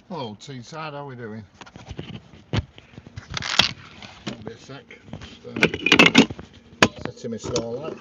Hello Teesside, how are we doing? Won't be a sec. Just setting my stall out.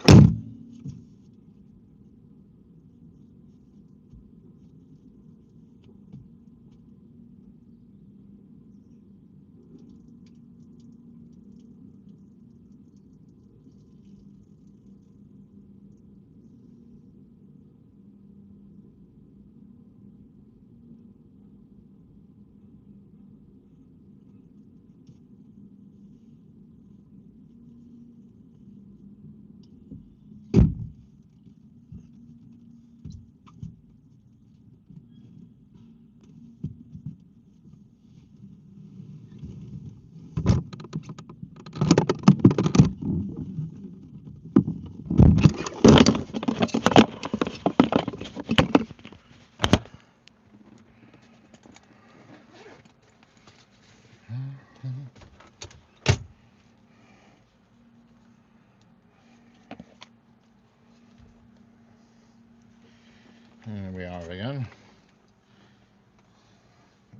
Here we are again.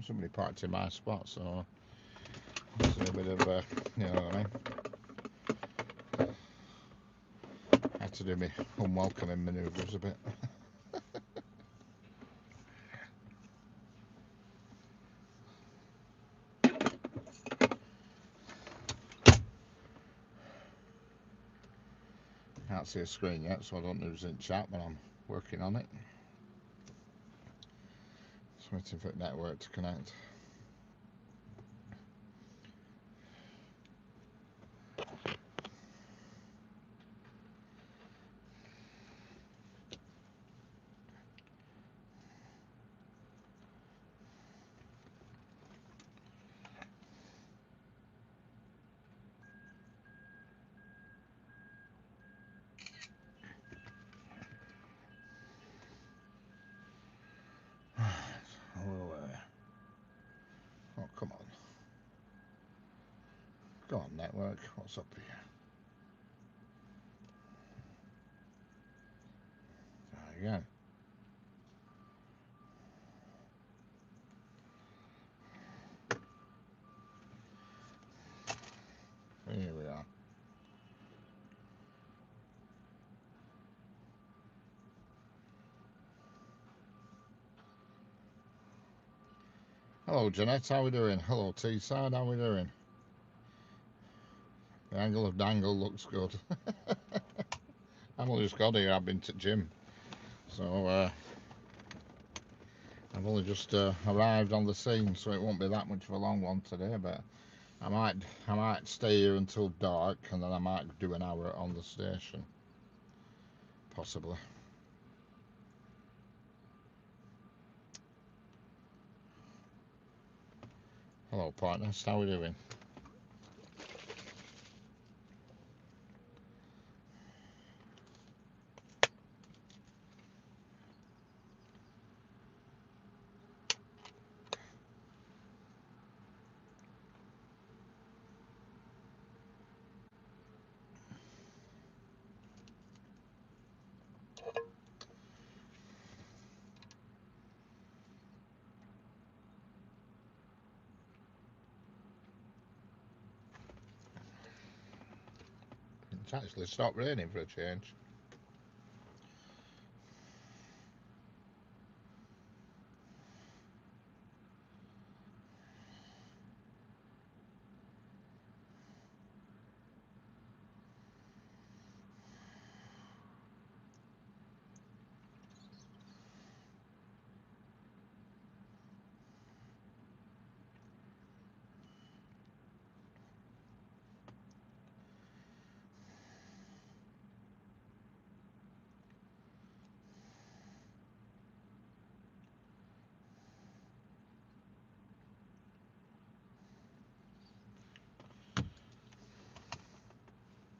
Somebody parked in my spot, so it's a bit of you know what I mean. Had to do my unwelcoming manoeuvres a bit. Can't see a screen yet, so I don't know who's in chat, but I'm working on it. Just waiting for the network to connect. Oh, come on. Go on, network. What's up here? There you go. Here we are. Hello, Jeanette. How we doing? Hello, Teesside. How we doing? The angle of dangle looks good. I've only just got here. I've been to gym, so I've only just arrived on the scene, so it won't be that much of a long one today. But I might stay here until dark, and then I might do an hour on the station, possibly. Hello, partners. How we doing? It's actually stopped raining for a change.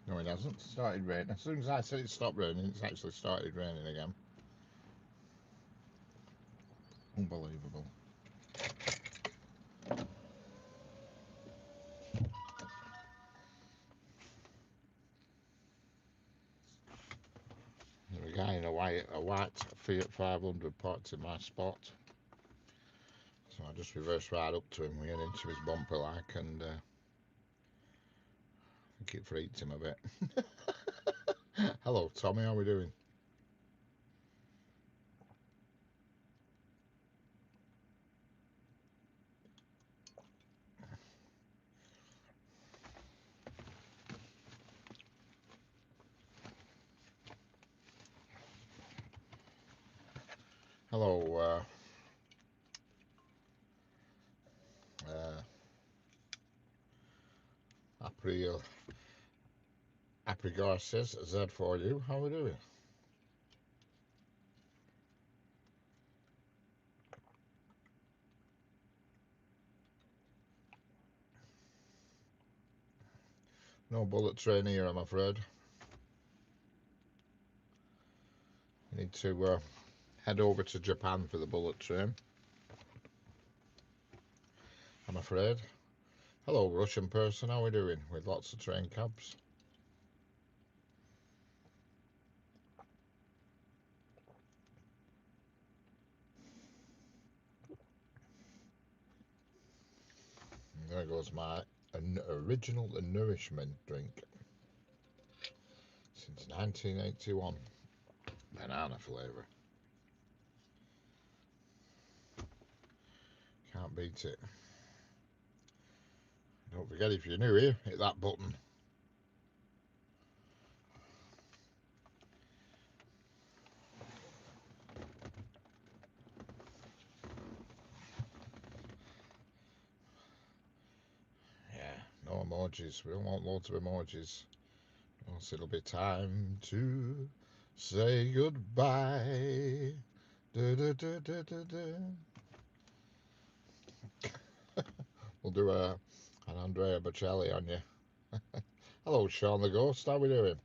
No, it hasn't. It started raining. As soon as I said it stopped raining, it's actually started raining again. Unbelievable. There's a guy in a white Fiat 500 parked in my spot. So I just reversed right up to him, we went into his bumper like, and I think it freaked him a bit. Hello Tommy, how are we doing? Hello April Garces, Z for you, how are we doing? No bullet train here, I'm afraid. We need to head over to Japan for the bullet train, I'm afraid. Hello Russian person, how are we doing? With lots of train cabs. And there goes my original nourishment drink since 1981. Banana flavour. Can't beat it. Don't forget, if you're new here, hit that button. Yeah, no emojis. We don't want loads of emojis. Or else it'll be time to say goodbye. Du, du, du, du, du, du. We'll do an Andrea Bocelli on you. Hello, Sean the Ghost. How we doing?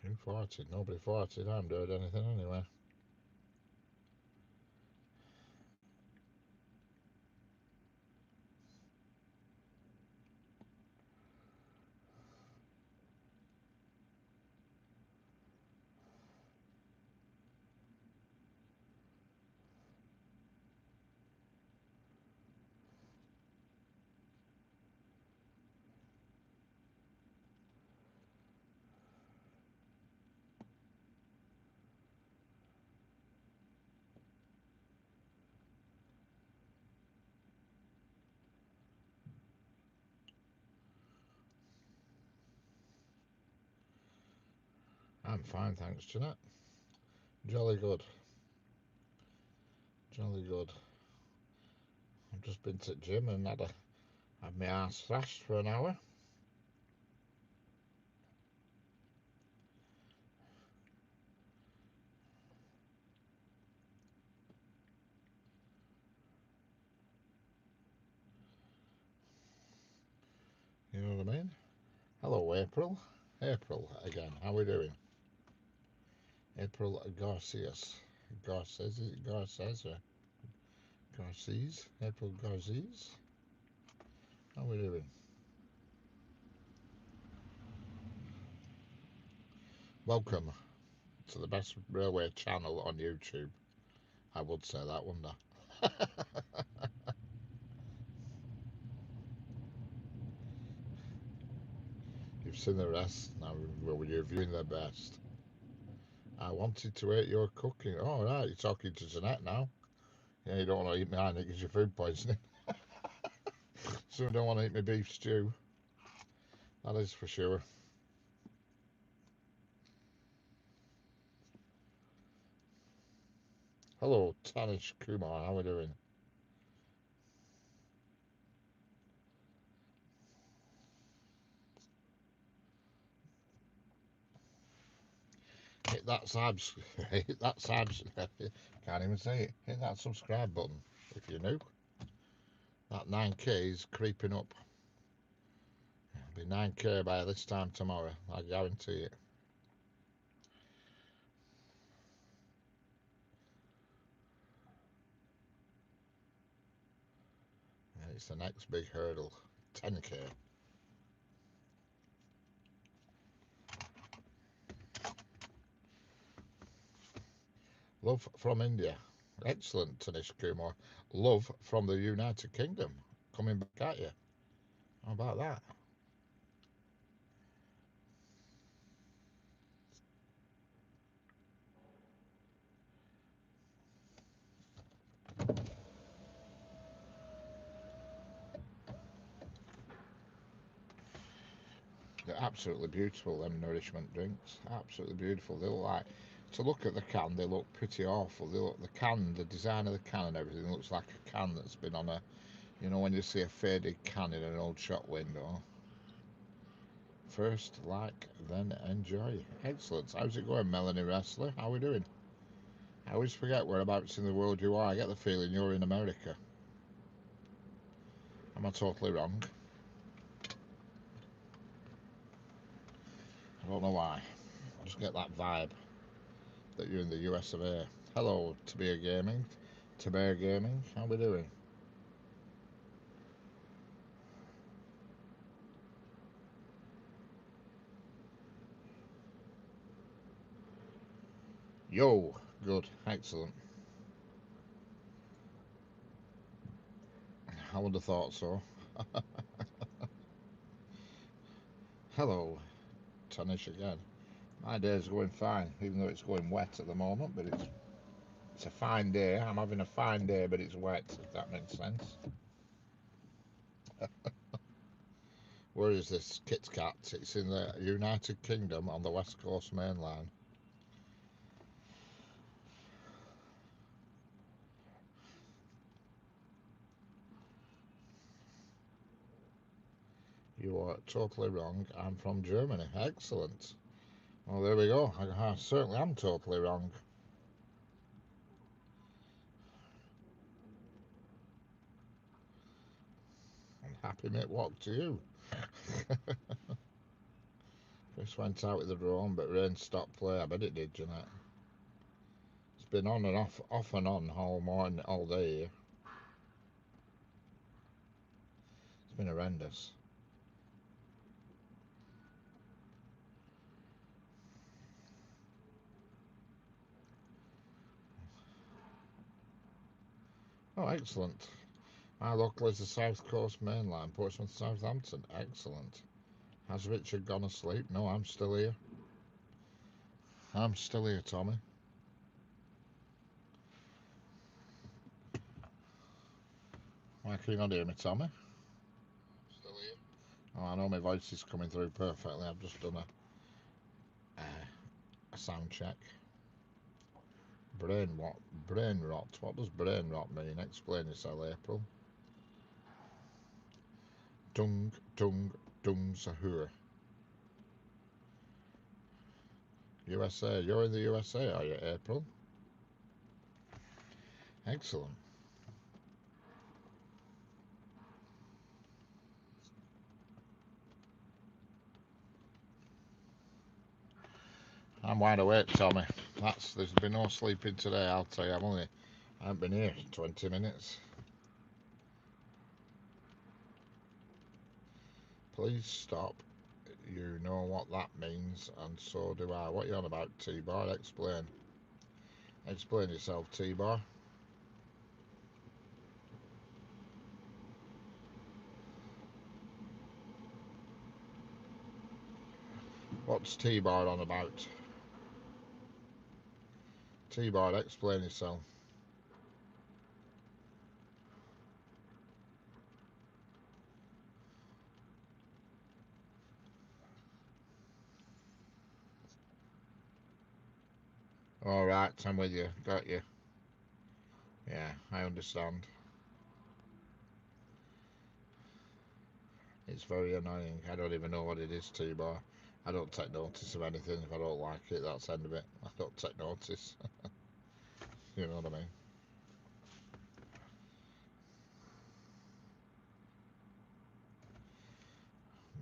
Who farted? Nobody farted. I haven't heard anything anyway. I'm fine, thanks, Jeanette. Jolly good. Jolly good. I've just been to the gym and had my ass thrashed for an hour. You know what I mean? Hello, April. April again. How we doing? April Garcias. Garces? Is it Garces or Garces? April Garces? How we doing? Welcome to the best railway channel on YouTube. I would say that, wouldn't I? You've seen the rest. Now you're viewing the best. I wanted to eat your cooking. Oh, right, you're talking to Jeanette now. Yeah, you don't want to eat mine, it gives you food poisoning. So I don't want to eat my beef stew. That is for sure. Hello, Tanish Kumar. How are we doing? Hit that subs. Hit that subs. Can't even say it. Hit that subscribe button if you're new. That 9k is creeping up. It'll be 9k by this time tomorrow. I guarantee it. And it's the next big hurdle. 10k. Love from India. Excellent, Tanish Kumar. Love from the United Kingdom. Coming back at you. How about that? They're absolutely beautiful, them nourishment drinks. Absolutely beautiful. They look like, to look at the can, they look pretty awful. They look, the can, the design of the can and everything looks like a can that's been on a, you know, when you see a faded can in an old shop window. First, like, then enjoy. Excellent. How's it going, Melanie Wrestler? How are we doing? I always forget whereabouts in the world you are. I get the feeling you're in America. Am I totally wrong? I don't know why. I just get that vibe that you're in the US of A. Hello, Tabir Gaming. Tabir Gaming, how we doing? Yo, good, excellent. I would have thought so. Hello, Tanish again. My day's going fine, even though it's going wet at the moment, but it's a fine day. I'm having a fine day, but it's wet, if that makes sense. Where is this Kit Kat? It's in the United Kingdom on the West Coast main line. You are totally wrong. I'm from Germany. Excellent. Well, there we go. I certainly am totally wrong. And happy mate walk to you. Just went out with the drone, but rain stopped play. I bet it did, Jeanette. It's been on and off and on all morning, all day here. It's been horrendous. Oh, excellent. My local is the South Coast main line, Portsmouth, Southampton. Excellent. Has Richard gone asleep? No, I'm still here. I'm still here, Tommy. Why can you not hear me, Tommy? Still here. Oh, I know my voice is coming through perfectly. I've just done a sound check. Brain what? Brain rot. What does brain rot mean? Explain yourself, April. Dung, dung, dung, sahur. USA. You're in the USA, are you, April? Excellent. I'm wide awake, Tommy. There's been no sleeping today, I'll tell you. I haven't been here 20 minutes. Please stop. You know what that means, and so do I. What are you on about, T-Bar? Explain. Explain yourself, T-Bar. What's T-Bar on about? T-Bar, explain yourself. All right, I'm with you. Got you. Yeah, I understand. It's very annoying. I don't even know what it is, T-Bar. I don't take notice of anything. If I don't like it, that's the end of it. I don't take notice. You know what I mean?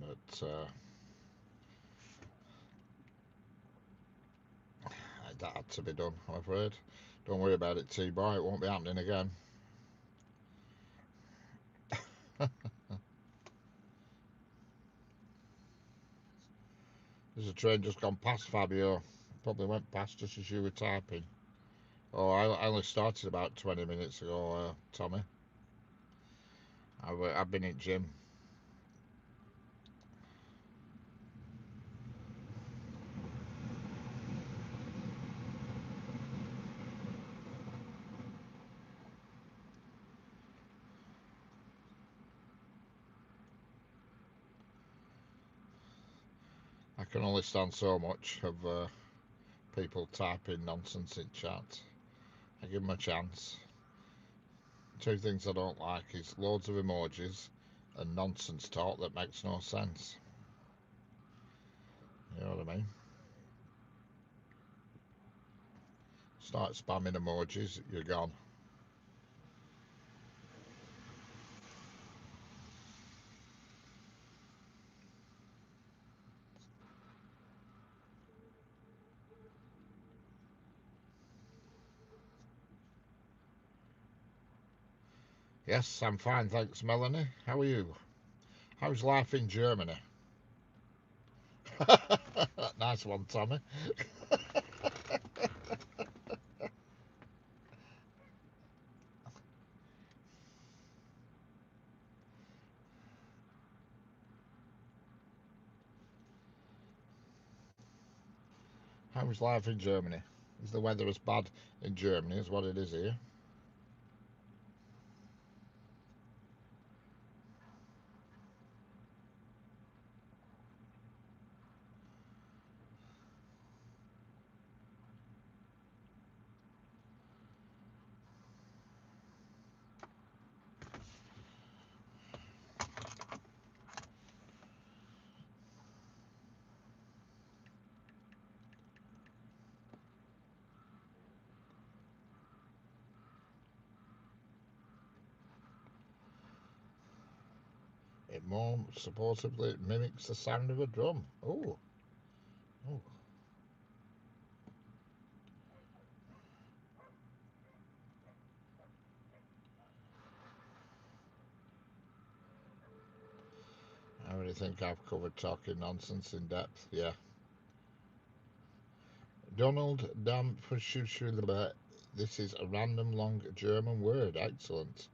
But that had to be done, I'm afraid. Don't worry about it, T-Bar. It won't be happening again. There's a train just gone past Fabio. Probably went past just as you were typing. Oh, I only started about 20 minutes ago, Tommy. I've been at gym. I can only stand so much of people typing nonsense in chat. I give them a chance. Two things I don't like is loads of emojis and nonsense talk that makes no sense. You know what I mean? Start spamming emojis, you're gone. Yes, I'm fine, thanks, Melanie. How are you? How's life in Germany? Nice one, Tommy. How's life in Germany? Is the weather as bad in Germany as what it is here? It more supposedly mimics the sound of a drum. Oh, oh. I really think I've covered talking nonsense in depth. Yeah. Donald Dampfschuler. This is a random long German word. Excellent.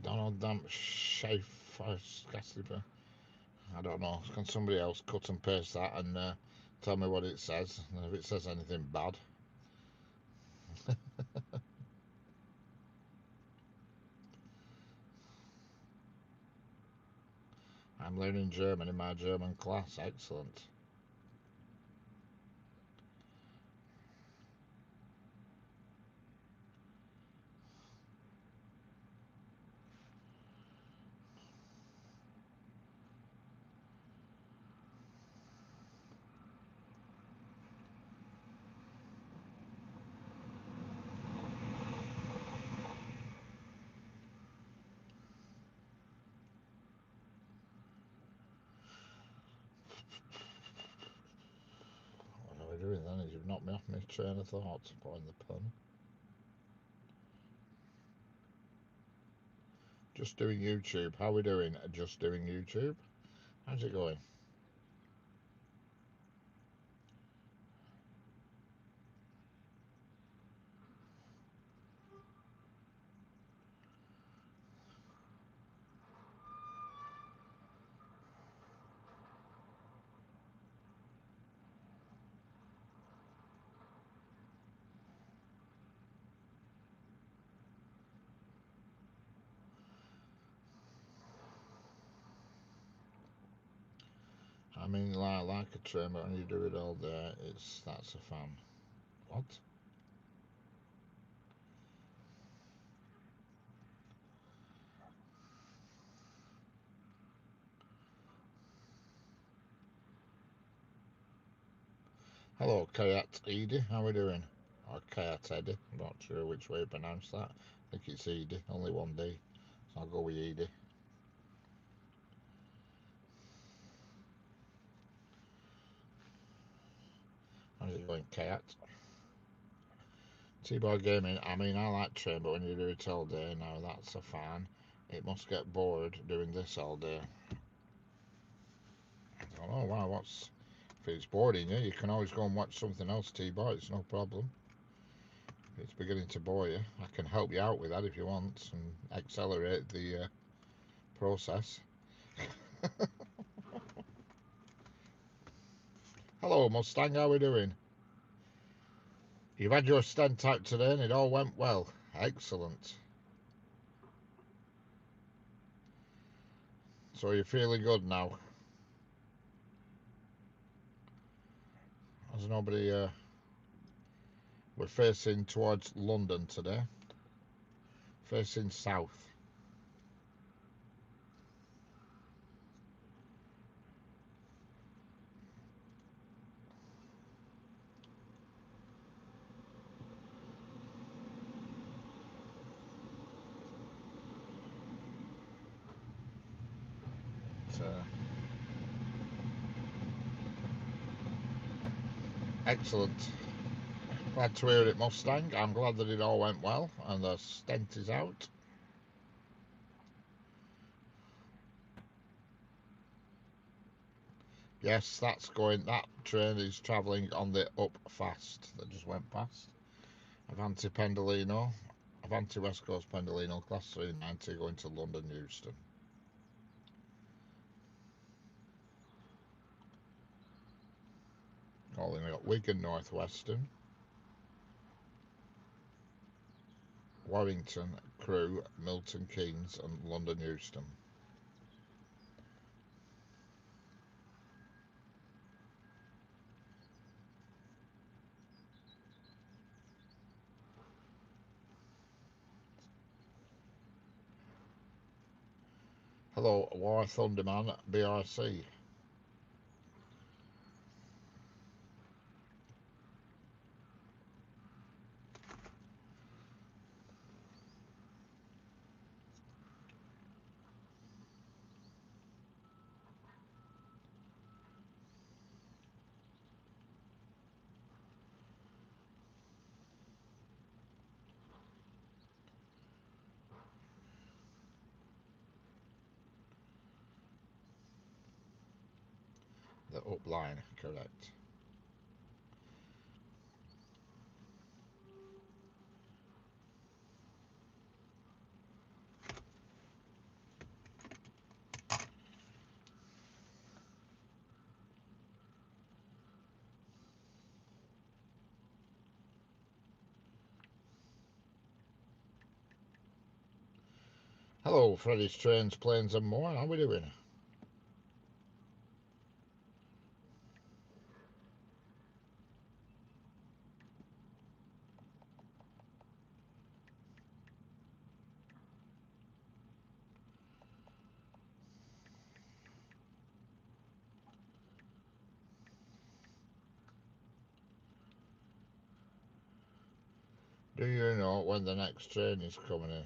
Donald Dampfschuler. I don't know. Can somebody else cut and paste that and tell me what it says? And if it says anything bad. I'm learning German in my German class. Excellent. What are we doing then? You've knocked me off my train of thought. Putting the pun. Just doing YouTube. How are we doing? Just doing YouTube. How's it going? I mean, like a train, but when you do it all day, that's a fun. What? Hello, Kayat Edie. How are we doing? Or Kayat Eddie. I'm not sure which way you pronounce that. I think it's Edie. Only one D. So I'll go with Edie. How's it going, Kayat? T-Boy Gaming. I mean, I like train, but when you do it all day, now that's a fan. It must get bored doing this all day. I don't know why. What's If it's boring you, you can always go and watch something else, T-Boy. It's no problem. If it's beginning to bore you, I can help you out with that if you want and accelerate the process. Hello, Mustang. How are we doing? You've had your stent out today and it all went well. Excellent. So you're feeling good now? There's nobody... we're facing towards London today. Facing south. Excellent. Glad to hear it, Mustang. I'm glad that it all went well and the stent is out. Yes, that's going. That train is travelling on the up fast that just went past. Avanti Pendolino, Avanti West Coast Pendolino, Class 390 going to London Euston. Calling it Wigan Northwestern, Warrington, Crewe, Milton Keynes and London Euston. Hello, War Thunderman, BRC. The up line, correct. Hello, Freddy's Trains, Planes and More. How are we doing? Do you know when the next train is coming in?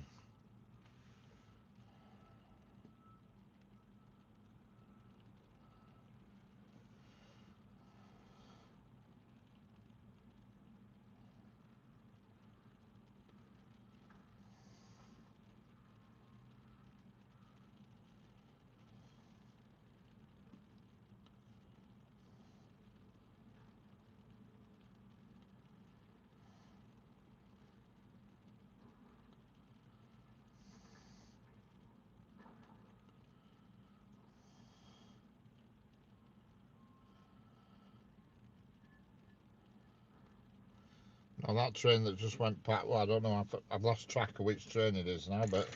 Now that train that just went past, well, I don't know, I've lost track of which train it is now, but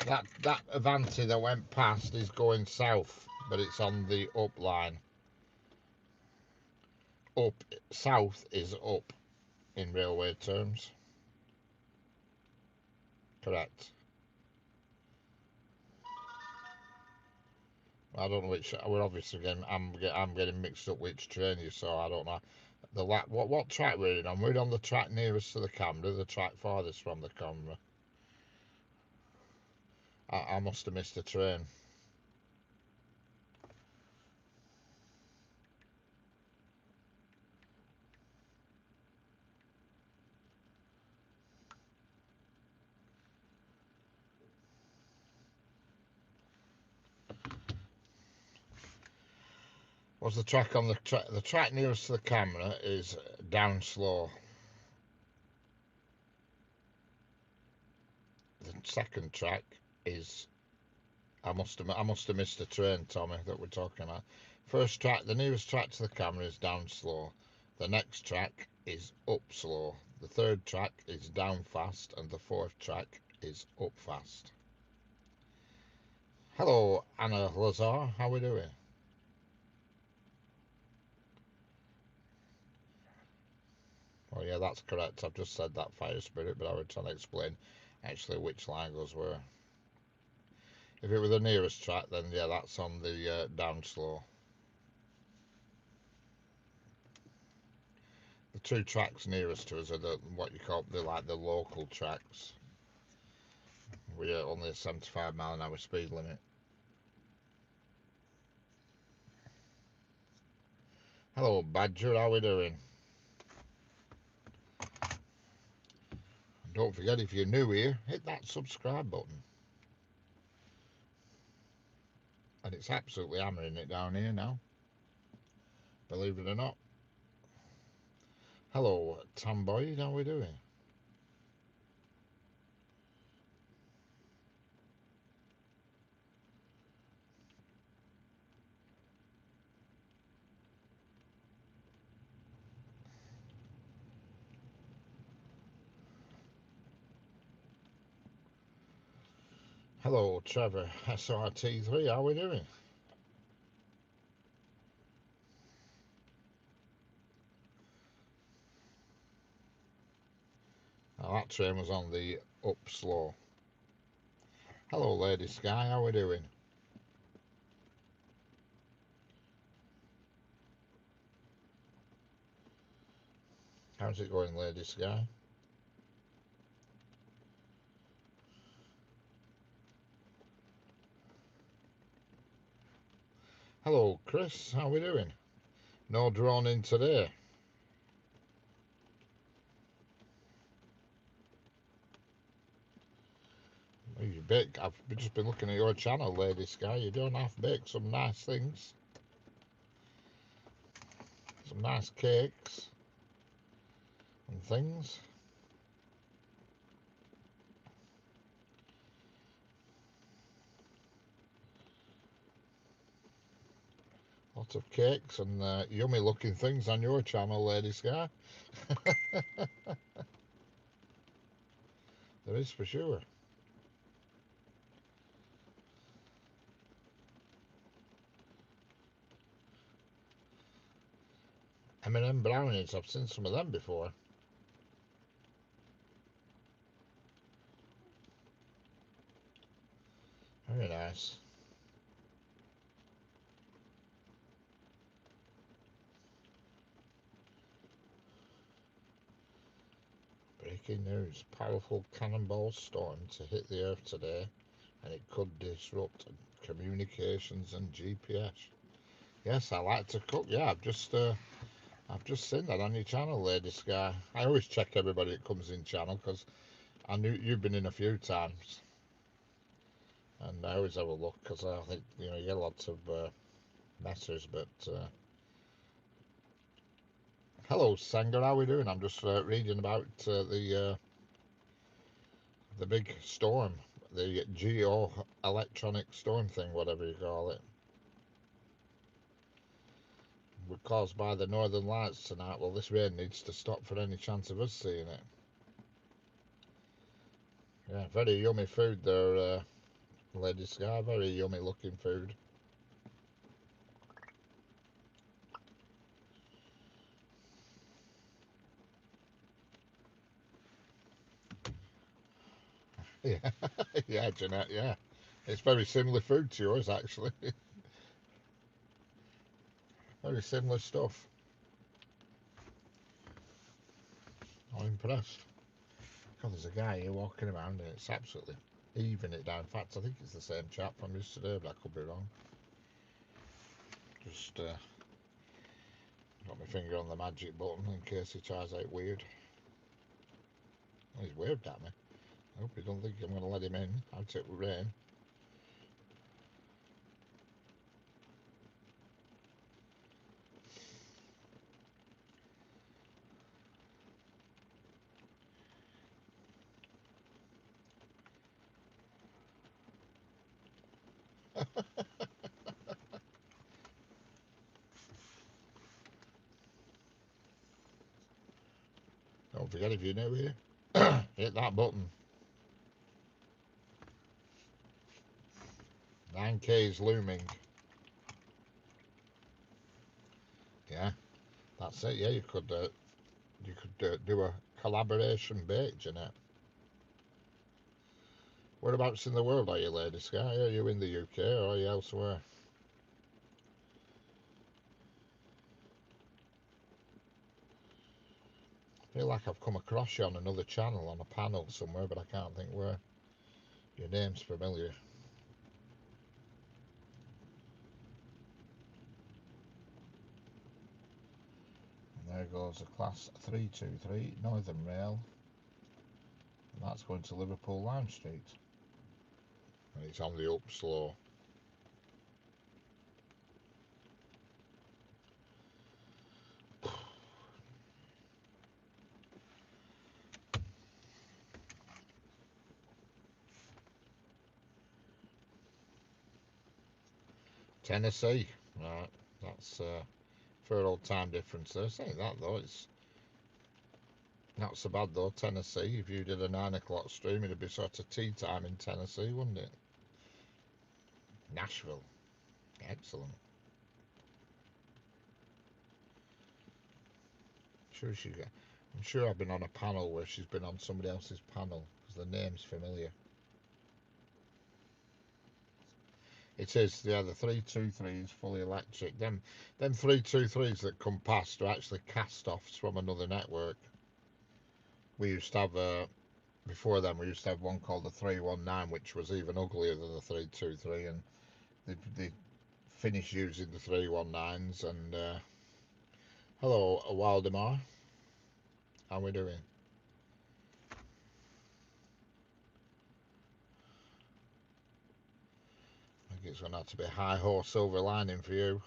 that Avanti that went past is going south, but it's on the up line. Up, south is up in railway terms. Correct. I don't know which. We're obviously getting. I'm getting mixed up which train you saw. I don't know. What track we're in on? We're on the track nearest to the camera. The track farthest from the camera. I must have missed a train. What's the track on the track? The track nearest to the camera is down slow. The second track is I must have missed the train, Tommy, that we're talking about. First track, the nearest track to the camera is down slow. The next track is up slow. The third track is down fast, and the fourth track is up fast. Hello, Anna Lazar. How are we doing? Oh yeah, that's correct. I've just said that, Fire Spirit, but I was trying to explain actually which line those were. If it were the nearest track, then yeah, that's on the down slow. The two tracks nearest to us are what you call the local tracks. We're only a 75 mph speed limit. Hello, Badger. How we doing? Don't forget, if you're new here, hit that subscribe button. And it's absolutely hammering it down here now, believe it or not. Hello, Tamboy. How we doing? Hello, Trevor. SRT3. How we doing? Now, that train was on the up slow. Hello, Lady Sky. How we doing? How's it going, Lady Sky? Hello, Chris. How we doing? No drone in today. You bake. I've just been looking at your channel, Lady Sky. You don't half bake some nice things. Some nice cakes and things. Lots of cakes and yummy looking things on your channel, Lady Sky. There is for sure. M&M brownies. I've seen some of them before. Very nice. Breaking news. Powerful cannonball storm to hit the Earth today, and it could disrupt communications and GPS. Yes, I like to cook. Yeah, I've just seen that on your channel, Lady Sky. I always check everybody that comes in channel because I knew you've been in a few times, and I always have a look because I think you get lots of messages. But hello, Sanger. How are we doing? I'm just reading about the big storm, the geo-electronic storm thing, whatever you call it. We're caused by the northern lights tonight. Well, this rain needs to stop for any chance of us seeing it. Yeah, very yummy food there, Lady Sky. Very yummy looking food. Yeah, yeah, Jeanette. Yeah, it's very similar food to yours, actually. Very similar stuff. I'm impressed. God, there's a guy here walking around and it's absolutely even it down. In fact, I think it's the same chap from yesterday, but I could be wrong. Just got my finger on the magic button in case he tries out weird. Oh, he's waved at me. I hope he don't think I'm going to let him in out it rain. Don't forget, if you're new here, hit that button. 9K is looming. Yeah, that's it. Yeah, you could do a collaboration bait, Jeanette. Whereabouts in the world are you, Lady Sky? Are you in the UK or are you elsewhere? I feel like I've come across you on another channel, on a panel somewhere, but I can't think where. Your name's familiar. And there goes a Class 323 Northern Rail. And that's going to Liverpool Lime Street. And it's on the up slow. Tennessee. Right, that's fair old time difference there. Saying that though, it's not so bad though. Tennessee, if you did a 9 o'clock stream, it'd be sort of tea time in Tennessee, wouldn't it? Nashville. Excellent. I'm sure I've been on a panel where she's been on somebody else's panel because the name's familiar. It is, yeah, the 323 is fully electric. Them 323s that come past are actually cast-offs from another network. We used to have, before then, we used to have one called the 319, which was even uglier than the 323, and they finished using the 319s, and hello, Waldemar. How we doing? I think it's going to have to be a high horse silver lining for you.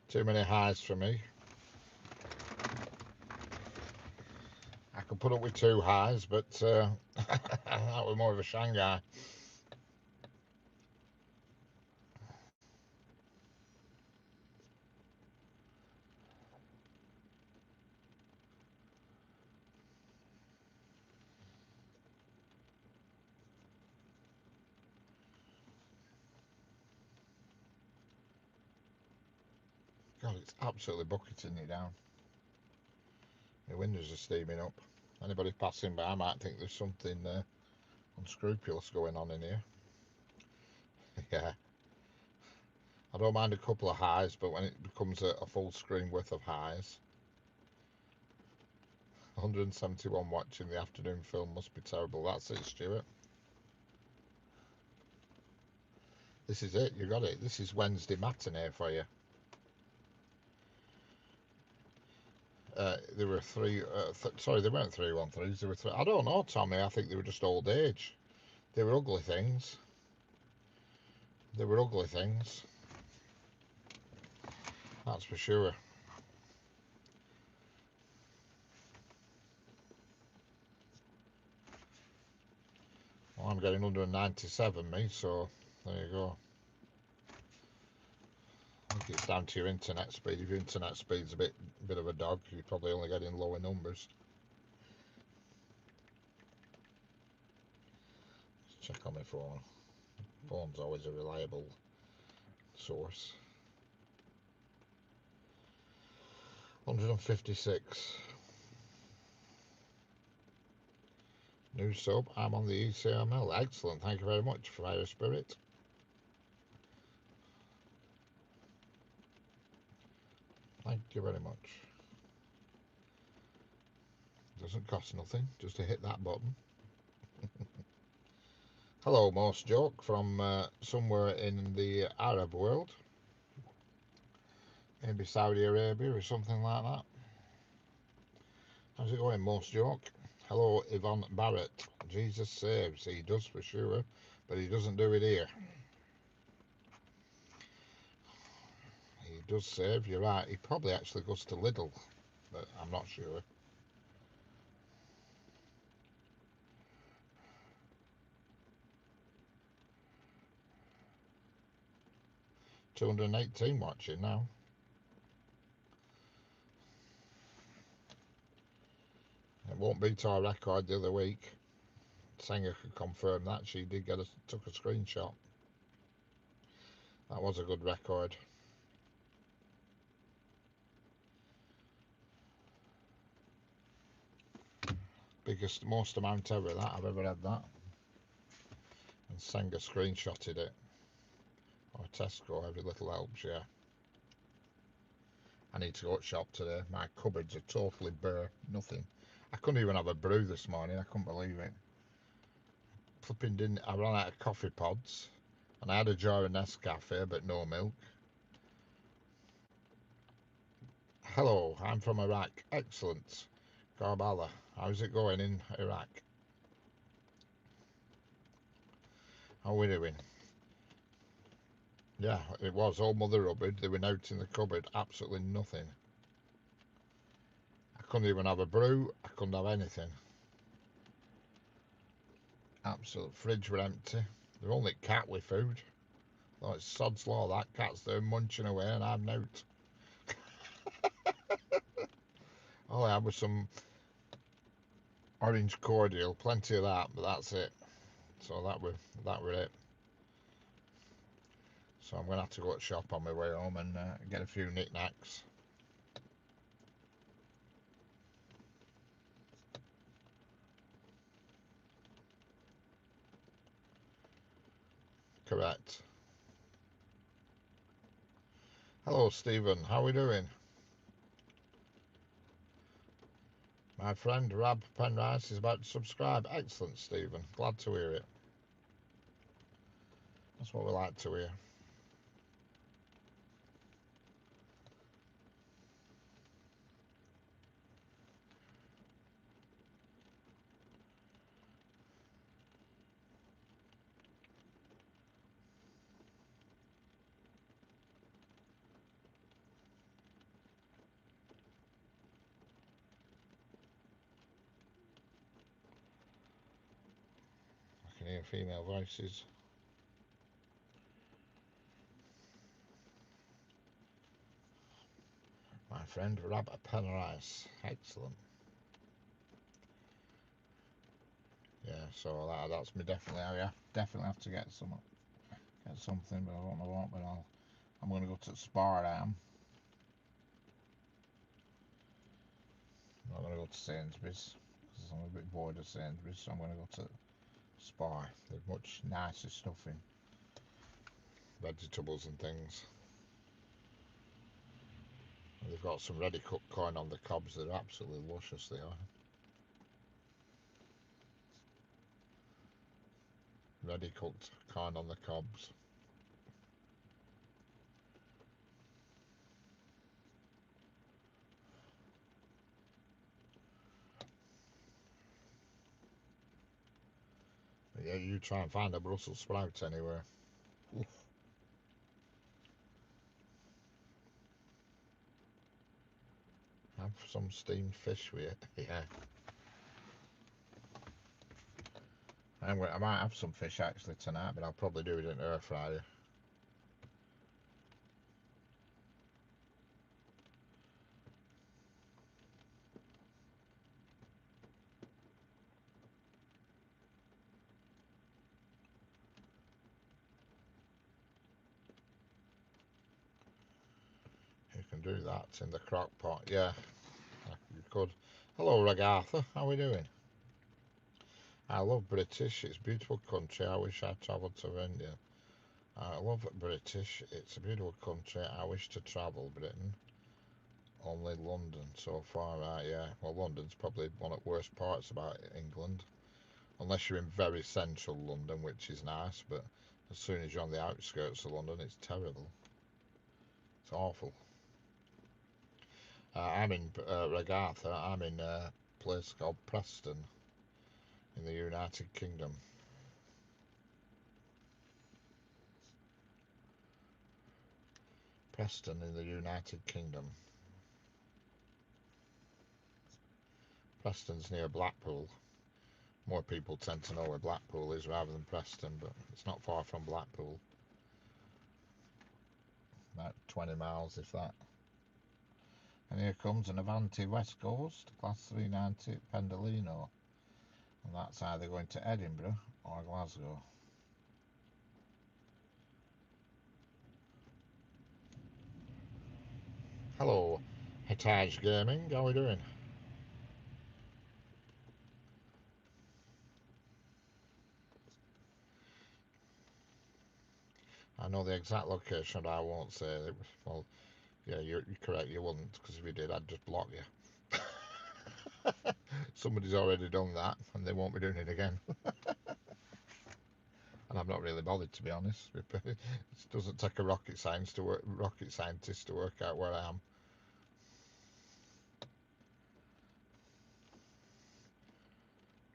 Too many highs for me. I could put up with 2 highs, but that was more of a Shanghai. God, it's absolutely bucketing it down. The windows are steaming up. Anybody passing by might think there's something unscrupulous going on in here. Yeah. I don't mind a couple of highs, but when it becomes a full screen worth of highs. 171 watching the afternoon film must be terrible. That's it, Stuart. This is it. You got it. This is Wednesday matinee for you. There were 3. Sorry, they weren't 313s. There were 3. I don't know, Tommy. I think they were just old age. They were ugly things. They were ugly things. That's for sure. Well, I'm getting under a 97, me, so there you go. I think it's down to your internet speed. If your internet speed's a bit of a dog, you're probably only getting lower numbers. Let's check on my phone. Phone's always a reliable source. 156. New sub. I'm on the ECML. Excellent. Thank you very much, Fire Spirit. Thank you very much. Doesn't cost nothing just to hit that button. Hello, Most Joke from somewhere in the Arab world. Maybe Saudi Arabia or something like that. How's it going, Most Joke? Hello, Yvonne Barrett. Jesus saves. He does for sure, but he doesn't do it here. He does save, you're right. He probably actually goes to Lidl, but I'm not sure. $218 watching now. It won't beat our record the other week. Sanger could confirm that. She did took a screenshot. That was a good record. Most amount ever that I've ever had that. And Sanger screenshotted it. Or Tesco, every little helps, yeah. I need to go to shop today. My cupboards are totally bare. Nothing. I couldn't even have a brew this morning. I couldn't believe it. I ran out of coffee pods. And I had a jar of Nescafe, but no milk. Hello, I'm from Iraq. Excellent. Karbala. How's it going in Iraq? How are we doing? Yeah, it was all mother rubbered. They were out in the cupboard. Absolutely nothing. I couldn't even have a brew. I couldn't have anything. Absolute fridge were empty. They're only cat with food. Oh, it's sod's law. That cat's there munching away and I'm out. All I had was some orange cordial. Plenty of that, but that's it. So that were it. So I'm going to have to go to shop on my way home and get a few knickknacks. Correct. Hello, Stephen. How are we doing? My friend Rab Penrice is about to subscribe. Excellent, Stephen. Glad to hear it. That's what we like to hear. I can hear female voices. My friend Rab Penrice. Excellent. Yeah, so that's me definitely. I definitely have to get something, but I don't know what. But I'm going to go to Spar. I'm not going to go to Sainsbury's because I'm a bit bored of Sainsbury's. So I'm going to go to Spar. There's much nicer stuff in vegetables and things. And they've got some ready cooked corn on the cobs. They're absolutely luscious. They are. Ready cooked corn on the cobs. But yeah, you try and find a Brussels sprout anywhere. Oof. Have some steamed fish with it. Yeah. I might have some fish actually tonight, but I'll probably do it in air fryer. You can do that in the crock pot. Yeah, you could. Hello, Ragatha. How are we doing? I love British. It's a beautiful country. I wish I travelled to India. I love British. It's a beautiful country. I wish to travel Britain. Only London so far, right? Yeah. Well, London's probably one of the worst parts about England. Unless you're in very central London, which is nice, but as soon as you're on the outskirts of London, it's terrible. It's awful. I'm in Regatha. I'm in a place called Preston in the United Kingdom. Preston in the United Kingdom. Preston's near Blackpool. More people tend to know where Blackpool is rather than Preston, but it's not far from Blackpool. About 20 miles, if that. And here comes an Avanti West Coast, Class 390 Pendolino. And that's either going to Edinburgh or Glasgow. Hello, Hitage Gaming, how are we doing? I know the exact location, but I won't say it. Well, yeah, you're correct, you wouldn't, because if you did, I'd just block you. Somebody's already done that, and they won't be doing it again. And I'm not really bothered, to be honest. It doesn't take a rocket scientist to work out where I am.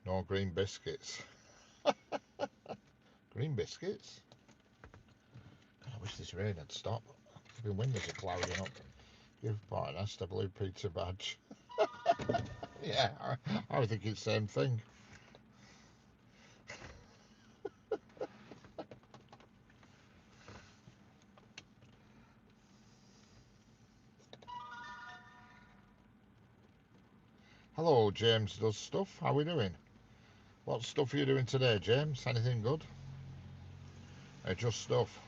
No green biscuits. Green biscuits? God, I wish this rain had stopped. The windows are clouding up. Give Barnest a blue pizza badge. Yeah, I think it's the same thing. Hello, James does stuff. How are we doing? What stuff are you doing today, James? Anything good? Just stuff.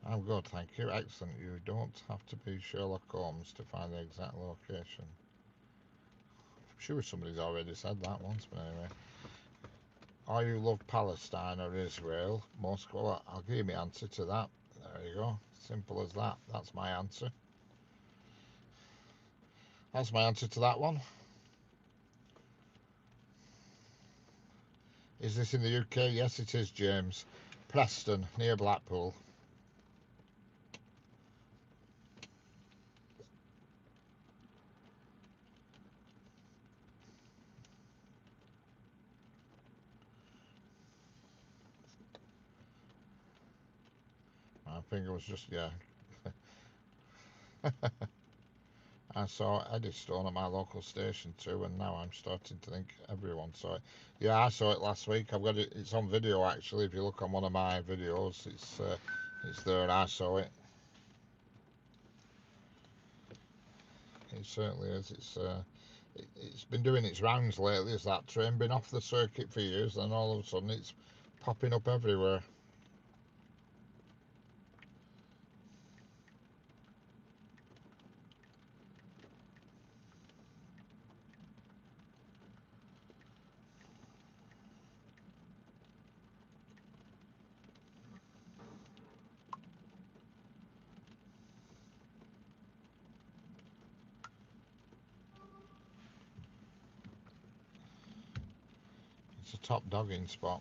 I'm good, thank you. Excellent. You don't have to be Sherlock Holmes to find the exact location. I'm sure somebody's already said that once, but anyway. Are you love Palestine or Israel? Moscow? Well, I'll give you my answer to that. There you go. Simple as that. That's my answer. That's my answer to that one. Is this in the UK? Yes, it is, James. Preston, near Blackpool. I think it was just, yeah. I saw Eddystone at my local station too, and now I'm starting to think everyone saw it. Yeah, I saw it last week. I've got it. It's on video actually. If you look on one of my videos, it's there, and I saw it. It certainly is. It's been doing its rounds lately. Has that train been off the circuit for years, and all of a sudden it's popping up everywhere. It's a top dogging spot.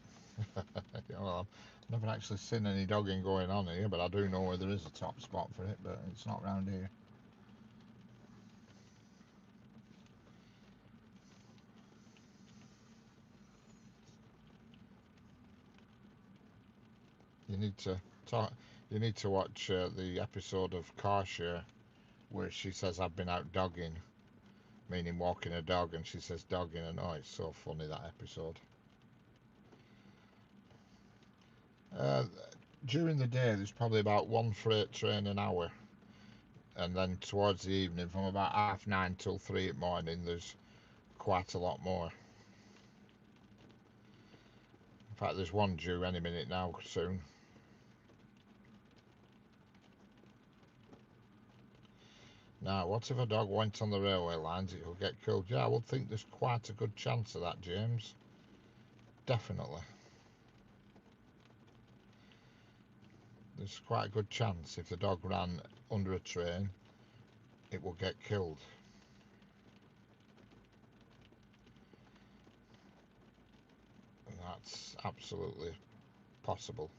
Well, I've never actually seen any dogging going on here, but I do know where there is a top spot for it, but it's not round here. You need to talk. You need to watch the episode of Carshare where she says I've been out dogging, meaning walking a dog, and she says dogging, and oh, it's so funny that episode. Uh, During the day, there's probably about one freight train an hour, and then towards the evening, from about 9:30 till 3 in the morning, there's quite a lot more. In fact, there's one due any minute now, soon. Now, what if a dog went on the railway lines? It will get killed. Yeah, I would think there's quite a good chance of that, James. Definitely. There's quite a good chance if the dog ran under a train, it will get killed. And that's absolutely possible.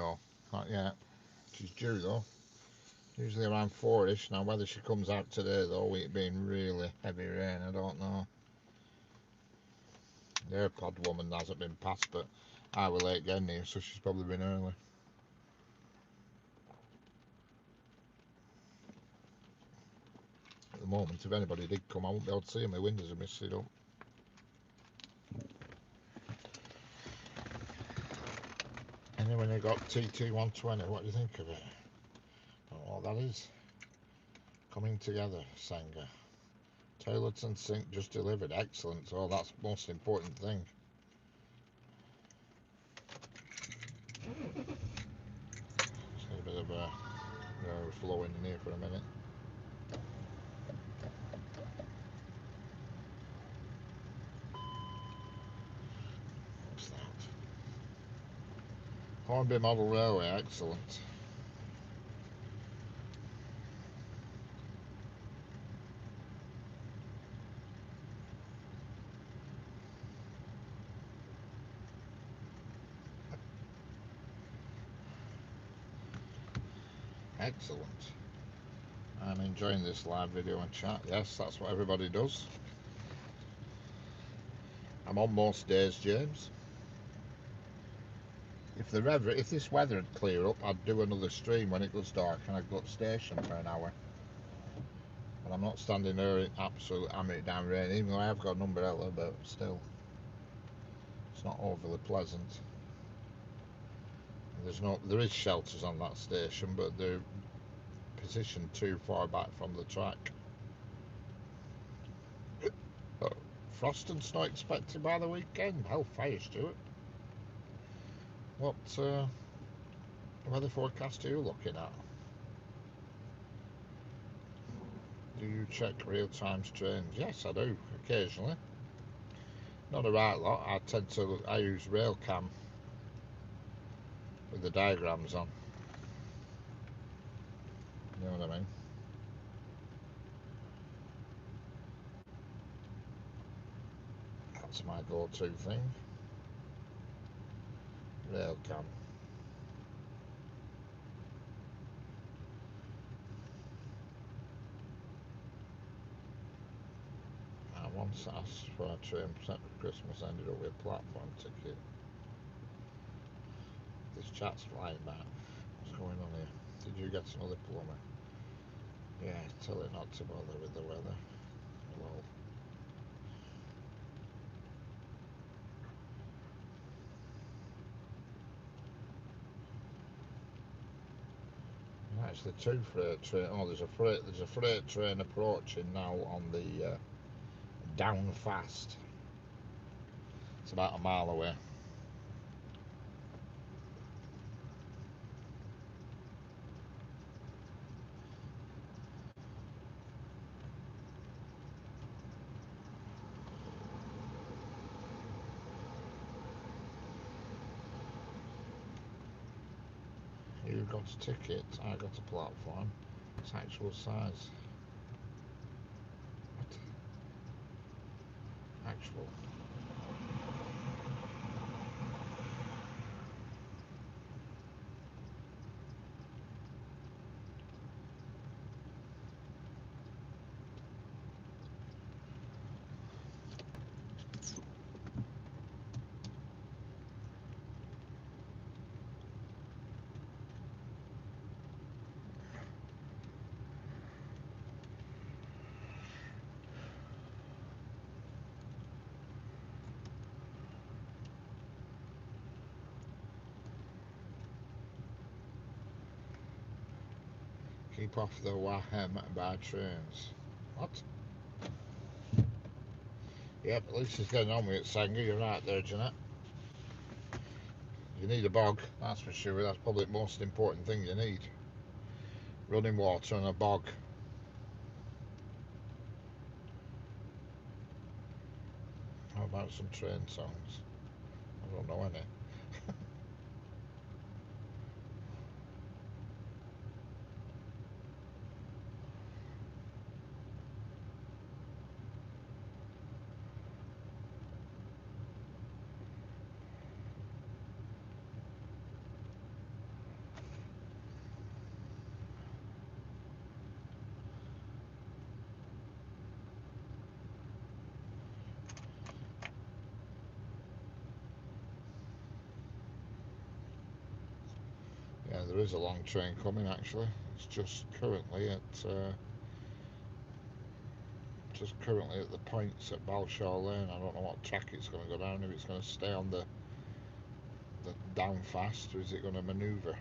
No, not yet. She's due though. Usually around 4ish. Now whether she comes out today though, with it being really heavy rain, I don't know. The AirPod woman hasn't been past, but I was late getting here, so she's probably been early. At the moment, if anybody did come, I wouldn't be able to see them. My windows are misted up. Anyway, they got TT120. What do you think of it? I don't know what that is. Coming together, Senga. Toilet and sink just delivered. Excellent. So that's the most important thing. Just need a bit of air flowing in here for a minute. What's that? Hornby Model Railway. Excellent. Excellent. I'm enjoying this live video and chat. Yes, that's what everybody does. I'm on most days, James. If this weather would clear up, I'd do another stream when it goes dark and I'd go up station for an hour. But I'm not standing there in absolute hammer down rain, even though I have got an umbrella, but still, it's not overly pleasant. There is shelters on that station, but they're positioned too far back from the track. Frost and snow expected by the weekend. Hellfire, Stuart. What weather forecast are you looking at? Do you check real-time trains? Yes, I do, occasionally. Not a right lot. I use Railcam with the diagrams on. You know what I mean? That's my go-to thing. Railcam. I once asked for a train set for Christmas, ended up with a platform ticket. This chat's flying by. What's going on here? Did you get another plumber? Yeah, tell it not to bother with the weather. Well, actually, two freight train. Oh, there's a freight train approaching now on the down fast. It's about a mile away. You got a ticket, I got a platform. It's actual size. What? Actual. Keep off the Wahem by trains. What? Yep, at least he's getting on with it, Sanger. You're right there, Jeanette. You need a bog, that's for sure. That's probably the most important thing you need. Running water and a bog. How about some train songs? I don't know any. Yeah, there is a long train coming actually. It's just currently at the points at Balshaw Lane. I don't know what track it's going to go down. If it's going to stay on the down fast, or is it going to manoeuvre?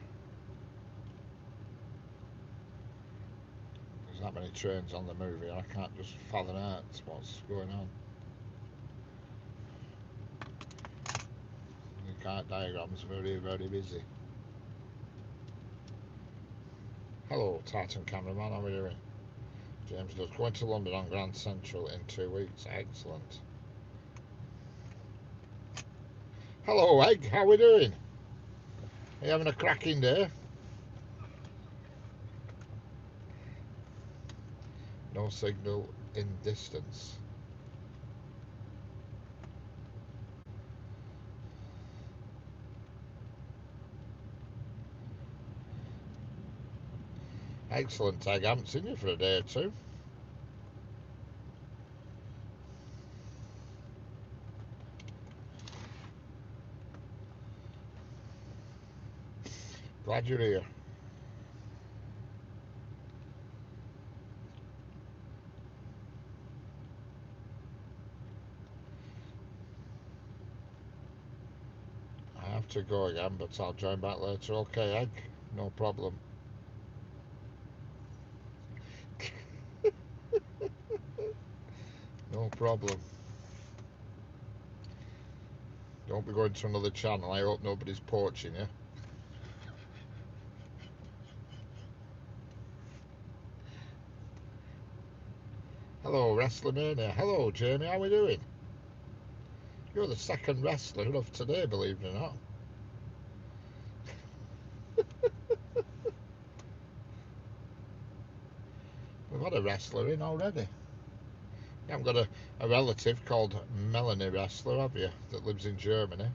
There's that many trains on the movie, I can't just fathom out what's going on. The cart diagram's very, very busy. Hello, Titan cameraman, how are we doing? James does. Going to London on Grand Central in 2 weeks. Excellent. Hello, Egg, how are we doing? Are you having a cracking day? No signal in distance. Excellent, Egg. I haven't seen you for a day or two. Glad you're here. I have to go again, but I'll join back later. Okay, Egg, no problem. No problem. Don't be going to another channel. I hope nobody's poaching you. Hello, Wrestler Mania. Hello, Jamie. How are we doing? You're the second wrestler of today, believe it or not. We've had a wrestler in already. You haven't got a relative called Melanie Wrestler, have you, that lives in Germany?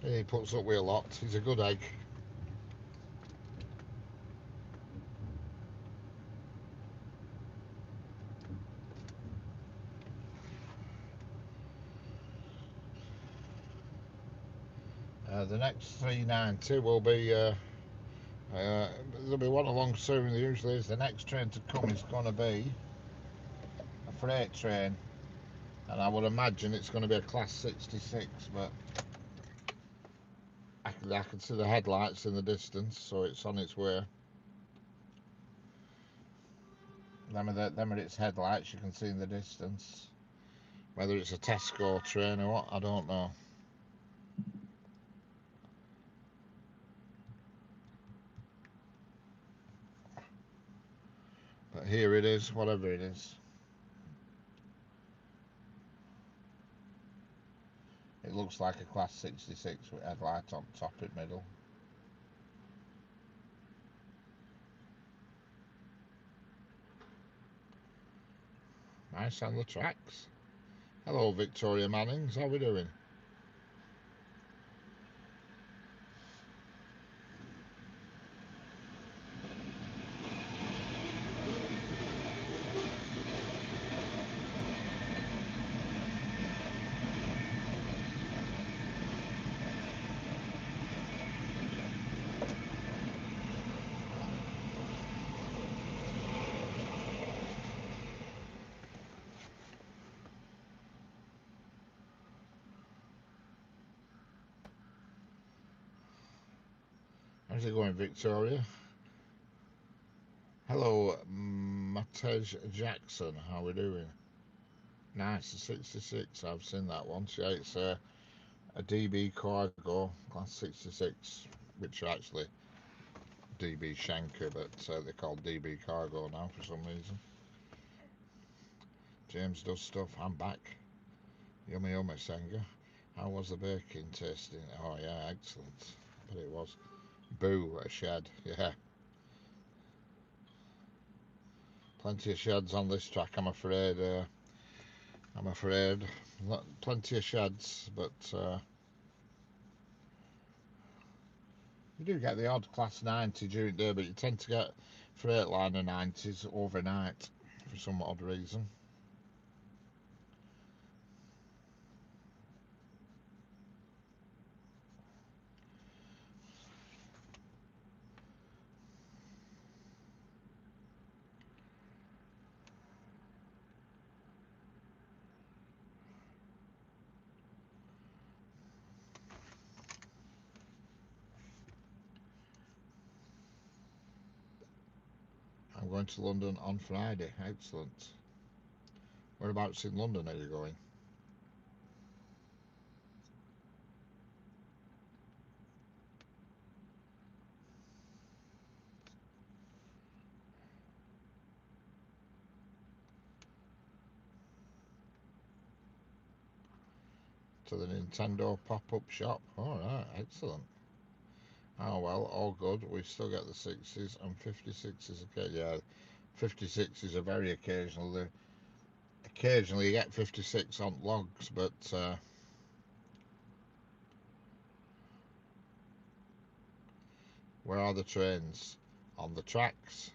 He puts up with a lot. He's a good egg. The next 390 will be there'll be one along soon. There usually is. The next train to come is going to be a freight train, and I would imagine it's going to be a class 66, but I can see the headlights in the distance, so it's on its way. Them are its headlights you can see in the distance. Whether it's a Tesco train or what, I don't know. But here it is, whatever it is. It looks like a class 66 with headlight on top and middle. Nice on the tracks. Hello, Victoria Mannings. How we doing? How's it going, Victoria? Hello, Matej Jackson, how we doing? Nice, a 66. I've seen that once. Yeah, it's a DB Cargo Class 66, which are actually DB Schenker, but they're called DB Cargo now for some reason. James does stuff. I'm back. Yummy, yummy, Senga. How was the baking tasting? Oh, yeah, excellent. But it was. Boo, a shed. Yeah. Plenty of sheds on this track, I'm afraid. Plenty of sheds, but you do get the odd Class 90 during the day, but you tend to get Freightliner 90s overnight for some odd reason. I'm going to London on Friday. Excellent. Whereabouts in London are you going? To the Nintendo pop-up shop. Alright, excellent. Oh well, all good. We still get the 60s and 56s. Okay, yeah, 56s are very occasional. Occasionally you get 56 on logs, but where are the trains? On the tracks.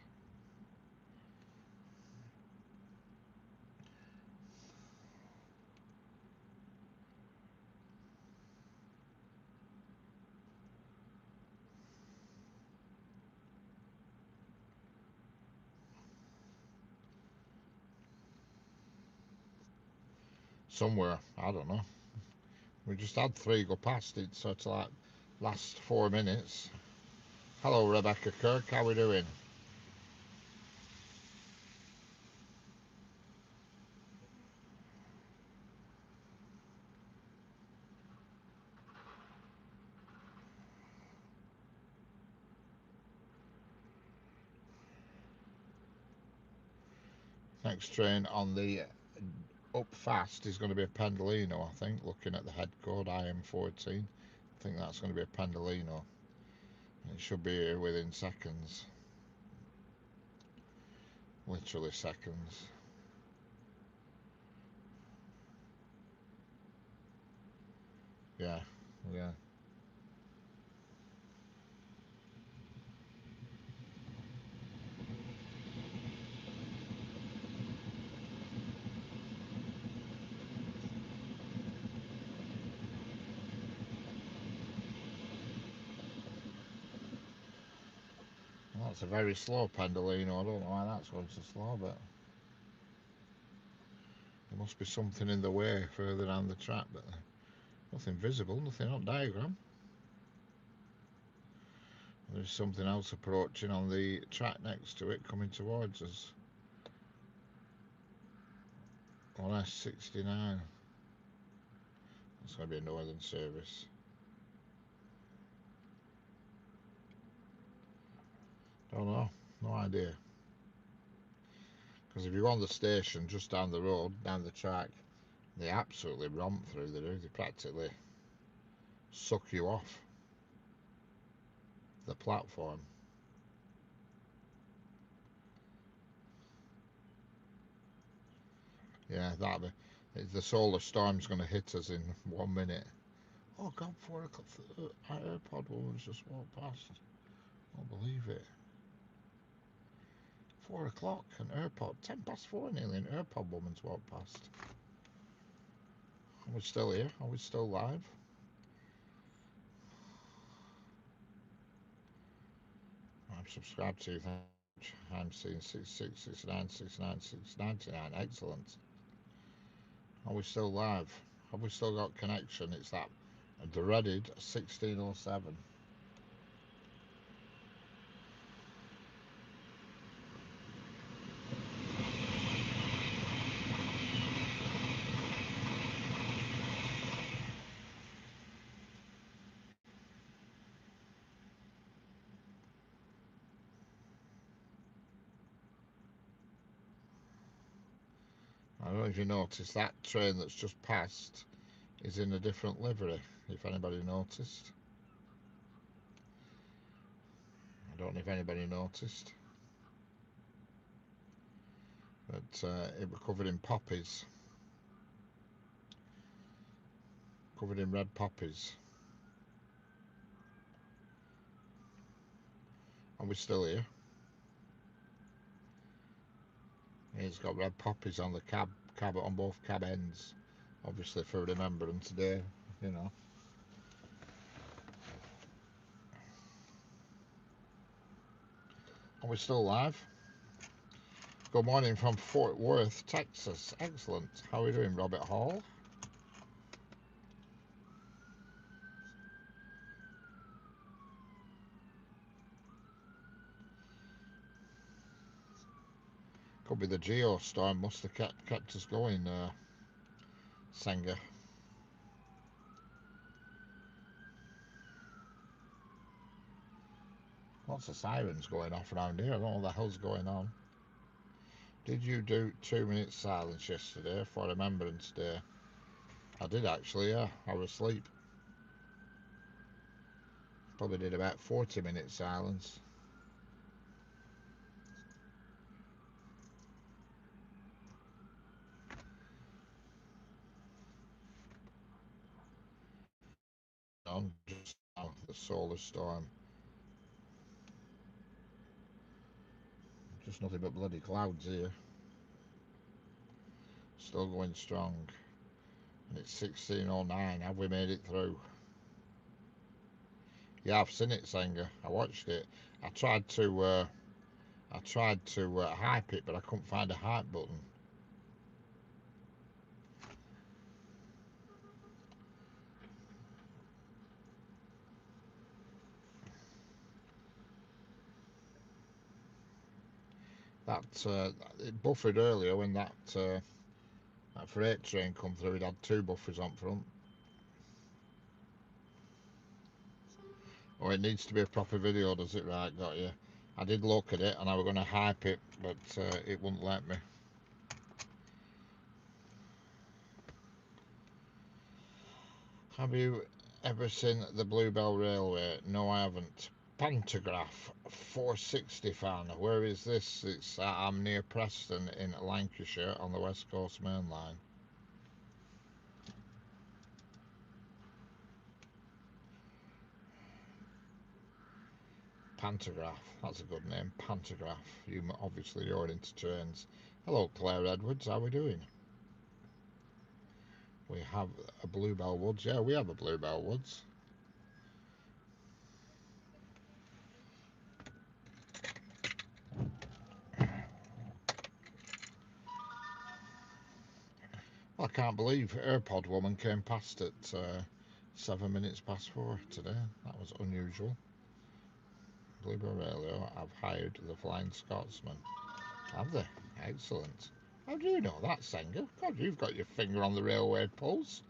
Somewhere, I don't know. We just had three go past it, so it's like last 4 minutes. Hello, Rebecca Kirk, how we doing? Next train on the up fast is going to be a Pendolino, I think, looking at the head code IM14. I think that's going to be a Pendolino. It should be here within seconds. Literally seconds. Yeah, yeah. Well, that's a very slow Pendolino. I don't know why that's going so slow, but there must be something in the way further down the track, but nothing visible, nothing on diagram. There's something else approaching on the track next to it, coming towards us. On S69. That's going to be a northern service. Don't know, no idea. Because if you go on the station just down the road, down the track, they absolutely romp through there. They practically suck you off the platform. Yeah, that'll be. The solar storm's going to hit us in 1 minute. Oh God, 4 o'clock. Our AirPod woman's just walked past. I don't believe it. 4 o'clock, an AirPod. 4:10 nearly, an AirPod woman's walked past. Are we still here? Are we still live? I'm subscribed to you. Thank you. I'm seeing 66, 69, 69, 699. Excellent. Are we still live? Have we still got connection? It's that dreaded 1607. don't know if you noticed, that train that's just passed is in a different livery, if anybody noticed. I don't know if anybody noticed. But it was covered in poppies. Covered in red poppies. And we're still here. It's got red poppies on the cab on both cab ends. Obviously for Remembrance Day, you know. And we're still live. Good morning from Fort Worth, Texas. Excellent. How are we doing, Robert Hall? Could be the geostorm. Must have kept us going, Senga. Lots of sirens going off around here. I don't know what the hell's going on. Did you do 2 minutes silence yesterday for Remembrance Day? I did actually, yeah. I was asleep. Probably did about 40 minutes silence. On just now, the solar storm. Just nothing but bloody clouds here. Still going strong. And it's 16:09. Have we made it through? Yeah, I've seen it, Senga. I watched it. I tried to hype it, but I couldn't find a hype button. It buffered earlier when that freight train come through. It had 2 buffers on front. Oh, it needs to be a proper video, does it? Right, got you. I did look at it and I was going to hype it, but it wouldn't let me. Have you ever seen the Bluebell Railway? No, I haven't. Pantograph 460 fan. Where is this? I'm near Preston in Lancashire on the West Coast Main Line. Pantograph. That's a good name. Pantograph. Obviously you're into trains. Hello, Claire Edwards. How are we doing? We have a Bluebell Woods. Yeah, we have a Bluebell Woods. I can't believe AirPod Woman came past at 7 minutes past 4 today. That was unusual. Bluebell Railway have hired the Flying Scotsman. Have they? Excellent. How do you know that, Senga? God, you've got your finger on the railway pulse.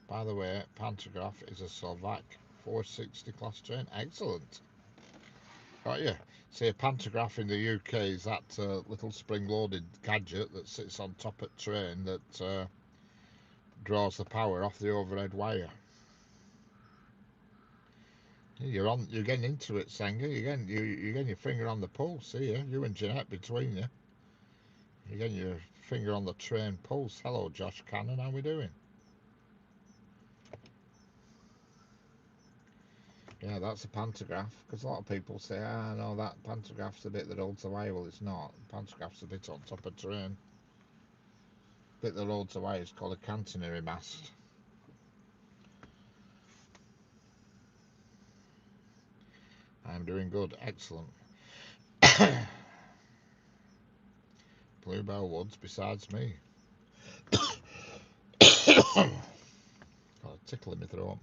By the way, Pantograph is a Slovak 460 class train. Excellent. Got you. See, a pantograph in the UK is that little spring-loaded gadget that sits on top of the train that draws the power off the overhead wire. You're getting into it, Senga. You're getting your finger on the pulse here. You and Jeanette between you. You're getting your finger on the train pulse. Hello, Josh Cannon. How we doing? Yeah, that's a pantograph. Because a lot of people say, no, that pantograph's the bit that holds the wire. Well, it's not. The pantograph's the bit on top of the train. The bit that holds the wire is called a catenary mast. I'm doing good. Excellent. Bluebell Woods besides me. Got a tickle in my throat.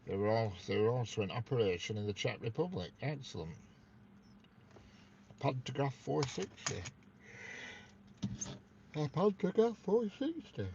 They were also in operation in the Czech Republic. Excellent. Pantograph 460. A Pantograph 460.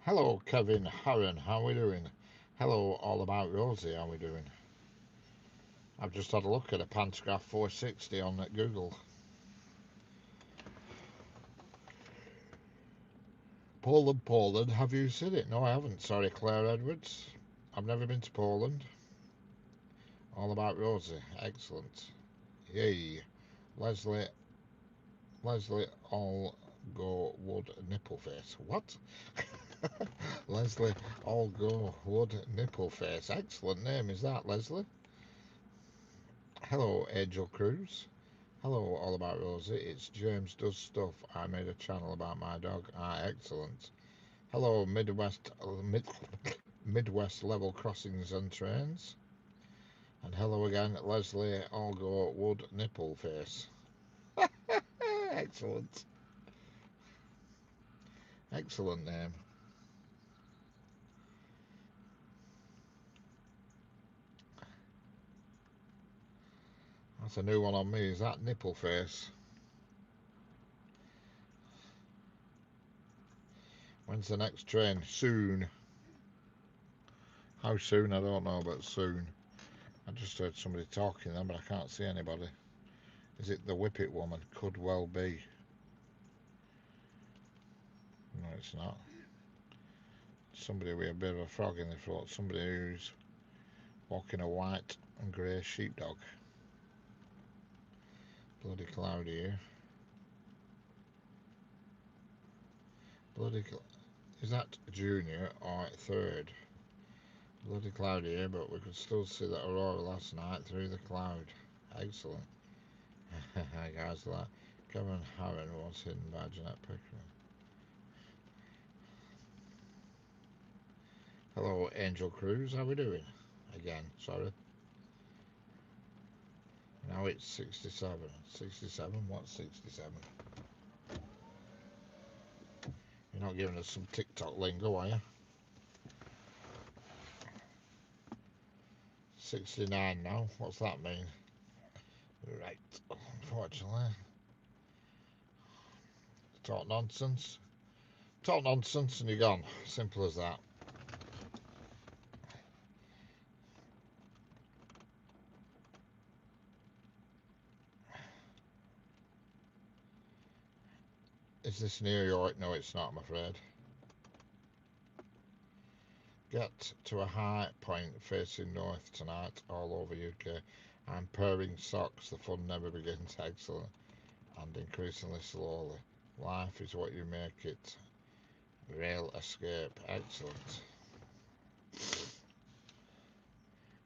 Hello, Kevin Harron, how are we doing? Hello, All About Rosie, how are we doing? I've just had a look at a Pantograph 460 on Google. Poland, have you seen it? No, I haven't. Sorry, Claire Edwards. I've never been to Poland. All About Rosie, excellent. Yay. Leslie, All Go Wood Nipple Face. What? Leslie All Go Wood Nipple Face. Excellent name, is that, Leslie? Hello, Angel Cruz. Hello, All About Rosie. It's James Does Stuff. I made a channel about my dog. Ah, excellent. Hello, Midwest Level Crossings and Trains. And hello again, Leslie Algo Wood Nipple Face. Excellent. Excellent name. That's a new one on me. Is that Nipple Face? When's the next train? Soon. How soon? I don't know, but soon. I just heard somebody talking then, but I can't see anybody. Is it the Whippet woman? Could well be. No, it's not. Somebody with a bit of a frog in the throat. Somebody who's walking a white and grey sheepdog. Bloody cloudy here. Is that junior or third? Bloody cloudy here, but we could still see the aurora last night through the cloud. Excellent. Hi guys, that Kevin Harron was hidden by Jeanette Pickering. Hello, Angel Cruz. How we doing? Again, sorry. Now it's 67. 67? What's 67? You're not giving us some TikTok lingo, are you? 69 now. What's that mean? Right. Unfortunately. Talk nonsense. Talk nonsense and you're gone. Simple as that. Is this New York? No, it's not, I'm afraid. Get to a high point facing north tonight all over UK. I'm purring socks. The fun never begins. Excellent. And increasingly slowly. Life is what you make it. Rail escape. Excellent.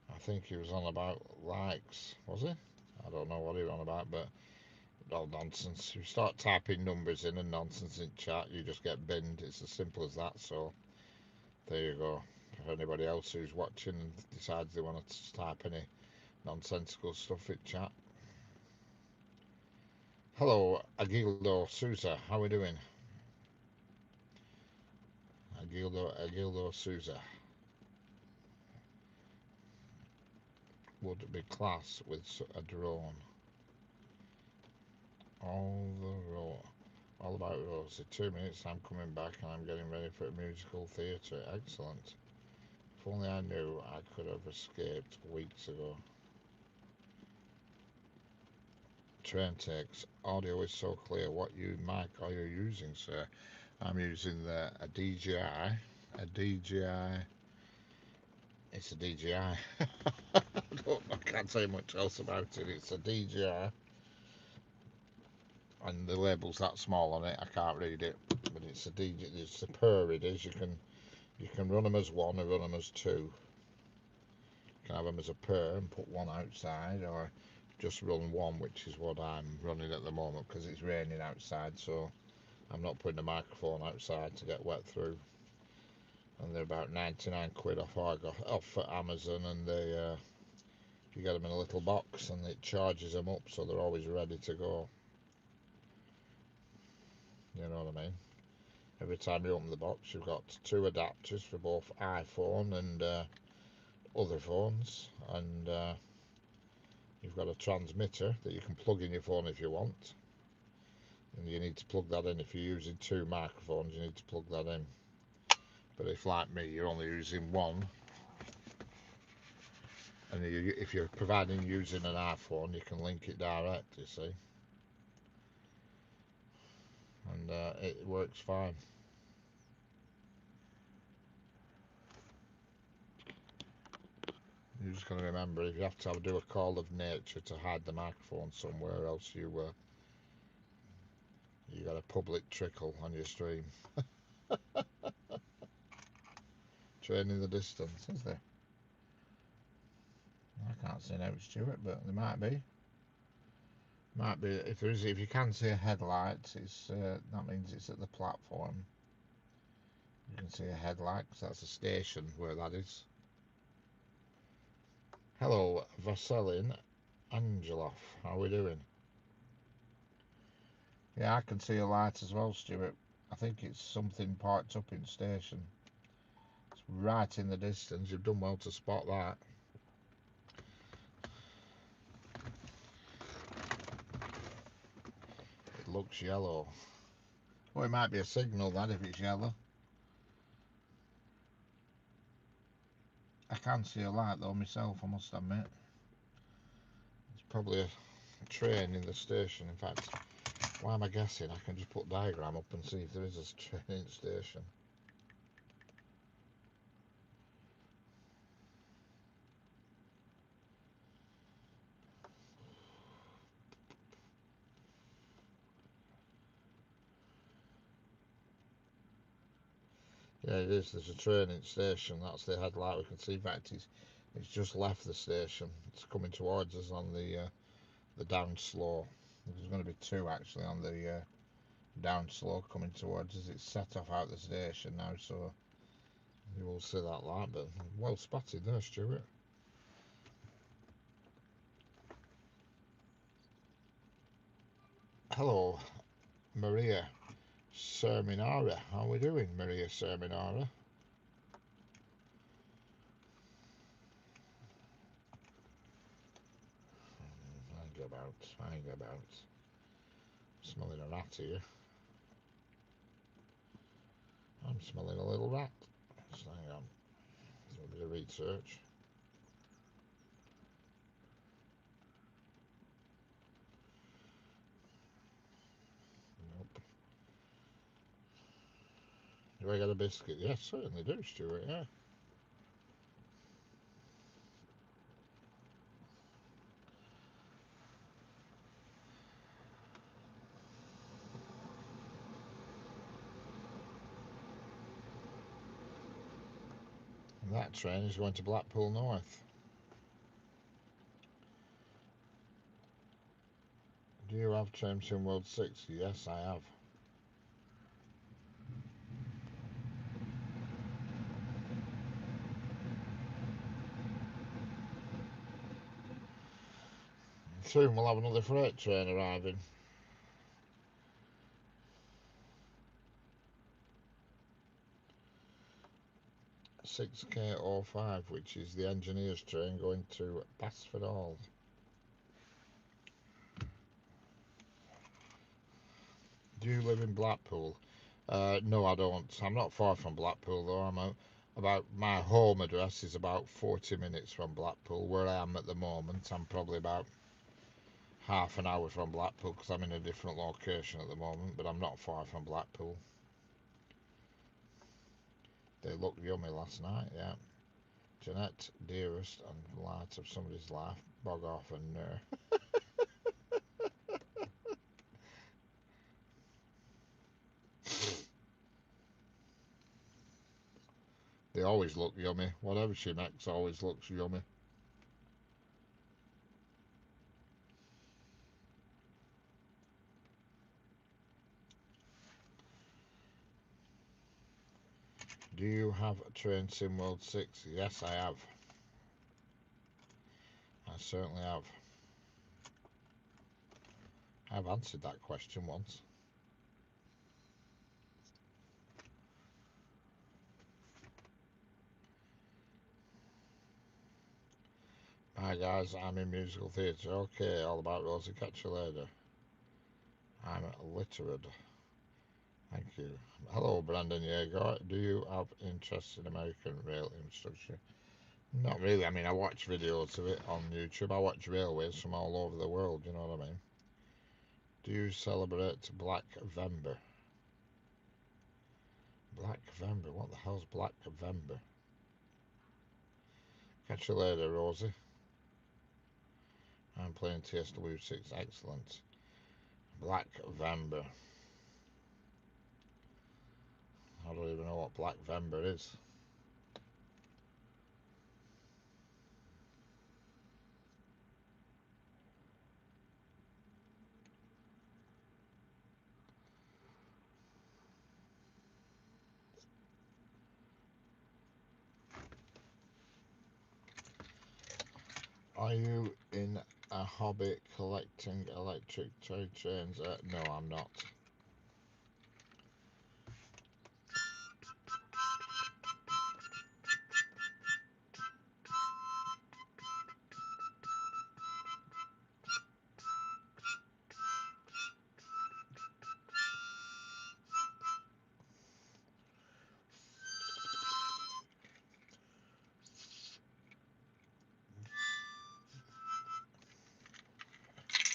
I think he was on about likes, was he? I don't know what he was on about, but all nonsense. You start typing numbers in and nonsense in chat, you just get binned. It's as simple as that. So there you go. For anybody else who's watching and decides they want to type any nonsensical stuff in chat. Hello, Agildo Souza. How are we doing? Agildo Souza. Would be class with a drone. All about Rosie. 2 minutes, I'm coming back and I'm getting ready for a musical theatre. Excellent. If only I knew, I could have escaped weeks ago. Train takes. Audio is so clear. What mic are you using, sir? I'm using a DJI. A DJI. It's a DJI. I can't say much else about it. It's a DJI. And the label's that small on it, I can't read it. But it's a DJI. It's a purr. It is. You can run them as one or run them as two. You can have them as a pair and put one outside, or just run one, which is what I'm running at the moment because it's raining outside, so I'm not putting the microphone outside to get wet through. And they're about 99 quid off at Amazon, and you get them in a little box and it charges them up, so they're always ready to go. You know what I mean? Every time you open the box, you've got two adapters for both iPhone and other phones, and you've got a transmitter that you can plug in your phone if you want, and you need to plug that in. If you're using two microphones, you need to plug that in. But if, like me, you're only using one, and if you're providing using an iPhone, you can link it direct, you see, and it works fine. You're just going to remember, if you have to do a call of nature to hide the microphone somewhere, else you got a public trickle on your stream. Train in the distance, is there? I can't see no Stuart, but there might be. Might be. If there is, if you can see a headlight, it's that means it's at the platform. You can see a headlight because that's a station where that is. Hello, Vaselin Angelov. How are we doing? Yeah, I can see a light as well, Stuart. I think it's something parked up in station. It's right in the distance. You've done well to spot that. It looks yellow. Well, it might be a signal, that, if it's yellow. I can see a light, though, myself, I must admit. It's probably a train in the station. In fact, why am I guessing? I can just put a diagram up and see if there is a train in the station. Yeah, it is. There's a train in the station. That's the headlight we can see. In fact, it's just left the station. It's coming towards us on the down slow. There's going to be two actually on the down slow coming towards us. It's set off out the station now, so you will see that light. But well spotted there, Stuart. Hello, Maria Serminara. How are we doing, Maria Serminara? Hang about. Smelling a rat here. I'm smelling a little rat. Just hang on. Do a bit of research. Nope. Do I get a biscuit? Yes, certainly do, Stuart, yeah. And that train is going to Blackpool North. Do you have Train Sim World 6? Yes, I have. Soon we'll have another freight train arriving. (6K05), which is the engineers train going to Basford Hall. Do you live in Blackpool? No, I don't. I'm not far from Blackpool, though. My home address is about 40 minutes from Blackpool. Where I am at the moment, I'm probably about half an hour from Blackpool because I'm in a different location at the moment, but I'm not far from Blackpool. They looked yummy last night, yeah. Jeanette, dearest, and light of somebody's life, bog off and They always look yummy. Whatever she makes always looks yummy. Do you have Train Sim World 6? Yes, I have. I certainly have. I've answered that question once. Hi guys, I'm in musical theatre. Okay, all about Rosie. Catch you later. I'm literate. Thank you. Hello, Brandon Yeager. Do you have interest in American rail infrastructure? Not really. I mean, I watch videos of it on YouTube. I watch railways from all over the world, you know what I mean? Do you celebrate Black Vember? Black Vember? What the hell's Black Vember? Catch you later, Rosie. I'm playing TSW6. Excellent. Black Vember. I don't even know what Black Vember is. Are you in a hobby collecting electric toy trains? No, I'm not.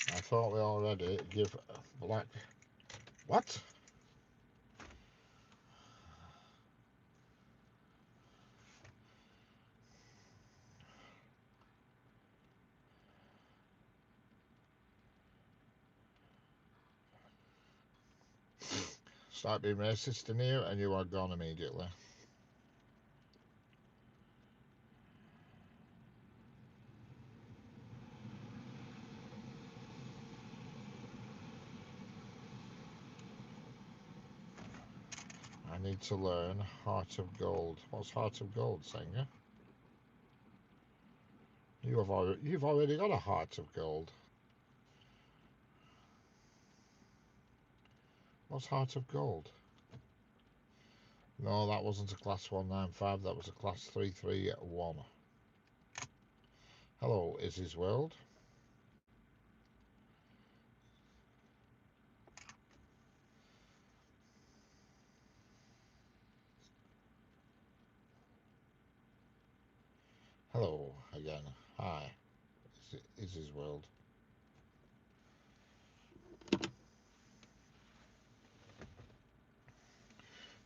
I thought we already give Black... What? Start being racist in here and you are gone immediately. I need to learn Heart of Gold. What's Heart of Gold, Singer? You've already got a Heart of Gold. What's Heart of Gold? No, that wasn't a class 195, that was a class 331. Hello, Izzy's World. Hello again. Hi, Izzy's World.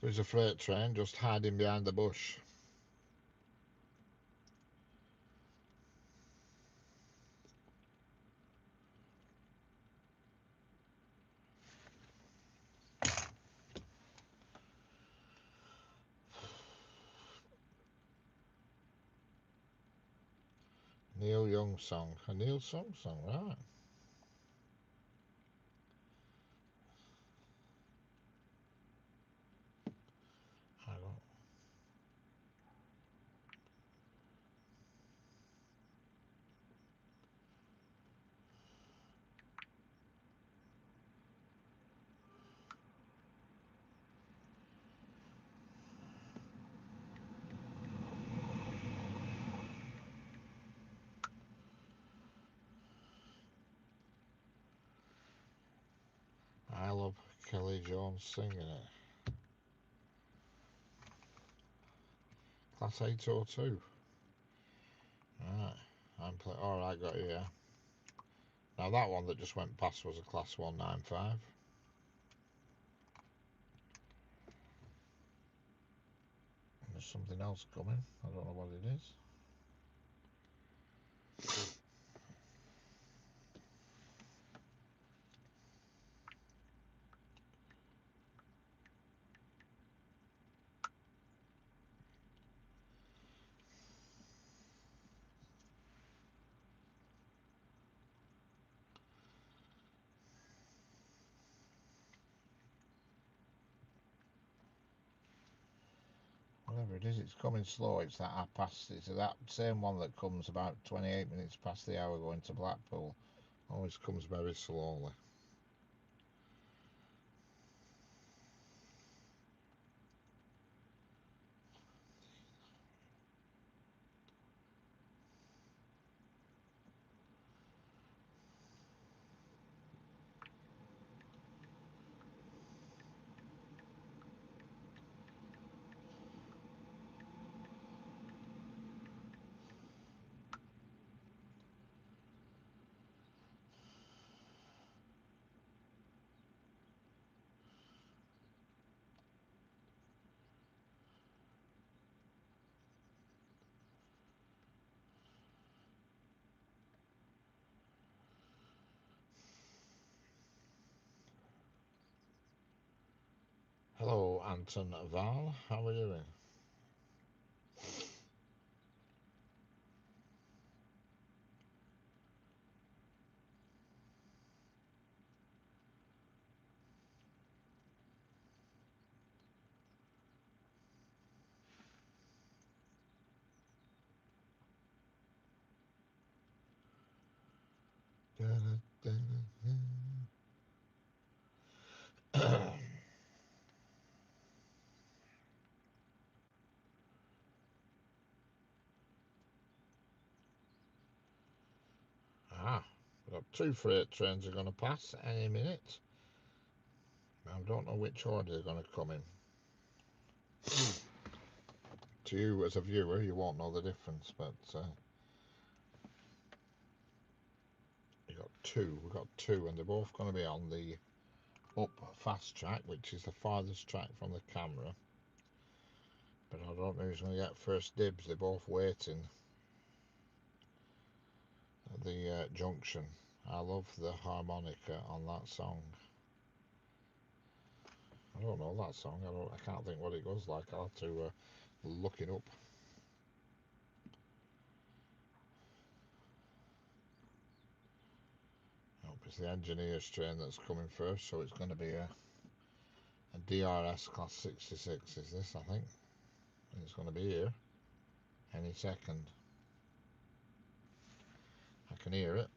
There's a freight train just hiding behind the bush. Neil Young song. A Neil Young song, right. I don't... I love Kelly Jones singing it. Class 802. Right. Alright, got you, yeah. Now that one that just went past was a class 195. There's something else coming. I don't know what it is. Whatever it is, it's coming slow. It's that it's that same one that comes about 28 minutes past the hour going to Blackpool. Always comes very slowly. Hello, Anton Val. How are you doing? Ah, we've got two freight trains are going to pass any minute. I don't know which order they're going to come in. To you as a viewer, you won't know the difference, but we've got two, and they're both going to be on the up fast track, which is the farthest track from the camera. But I don't know who's going to get first dibs. They're both waiting at the junction. I love the harmonica on that song. I don't know that song. I can't think what it goes like. I'll have to look it up. I hope it's the engineer's train that's coming first, so it's going to be a DRS class 66 is this, I think. And it's going to be here any second. I can hear it.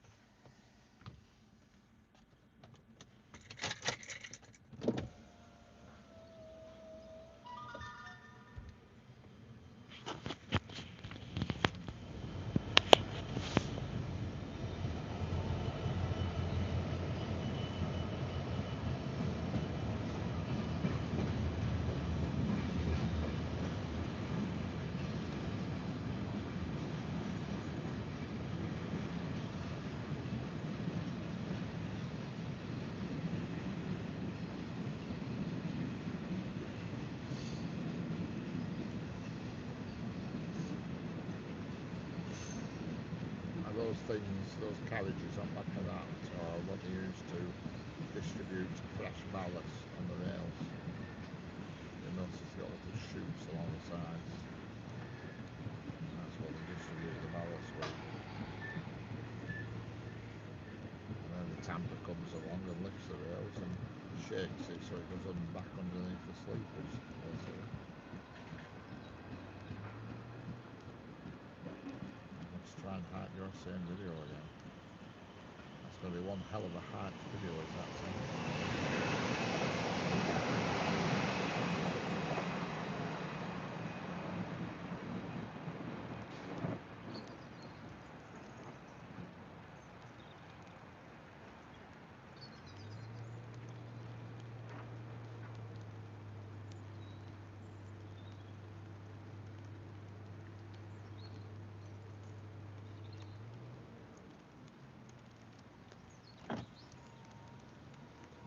Those things, those carriages on back of that are what they use to distribute fresh ballots on the rails. You notice you've got little chutes along the sides. That's what they distribute the ballots with. And then the tamper comes along and lifts the rails and shakes it so it goes back underneath the sleepers, basically. Let's try and hype your same video again. That's going to be one hell of a hyped video, is that thing?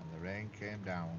And the rain came down.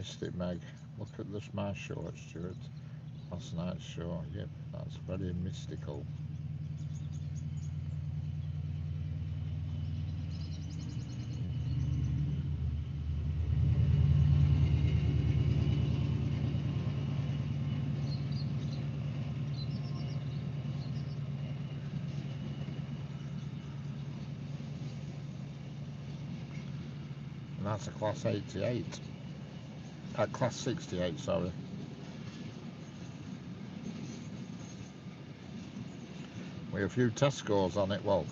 Misty Meg. Look at this, my show at Stuart. Last night's show. Yep, that's very mystical. And that's a class 88. Class 68, sorry. With a few test scores on it. Well,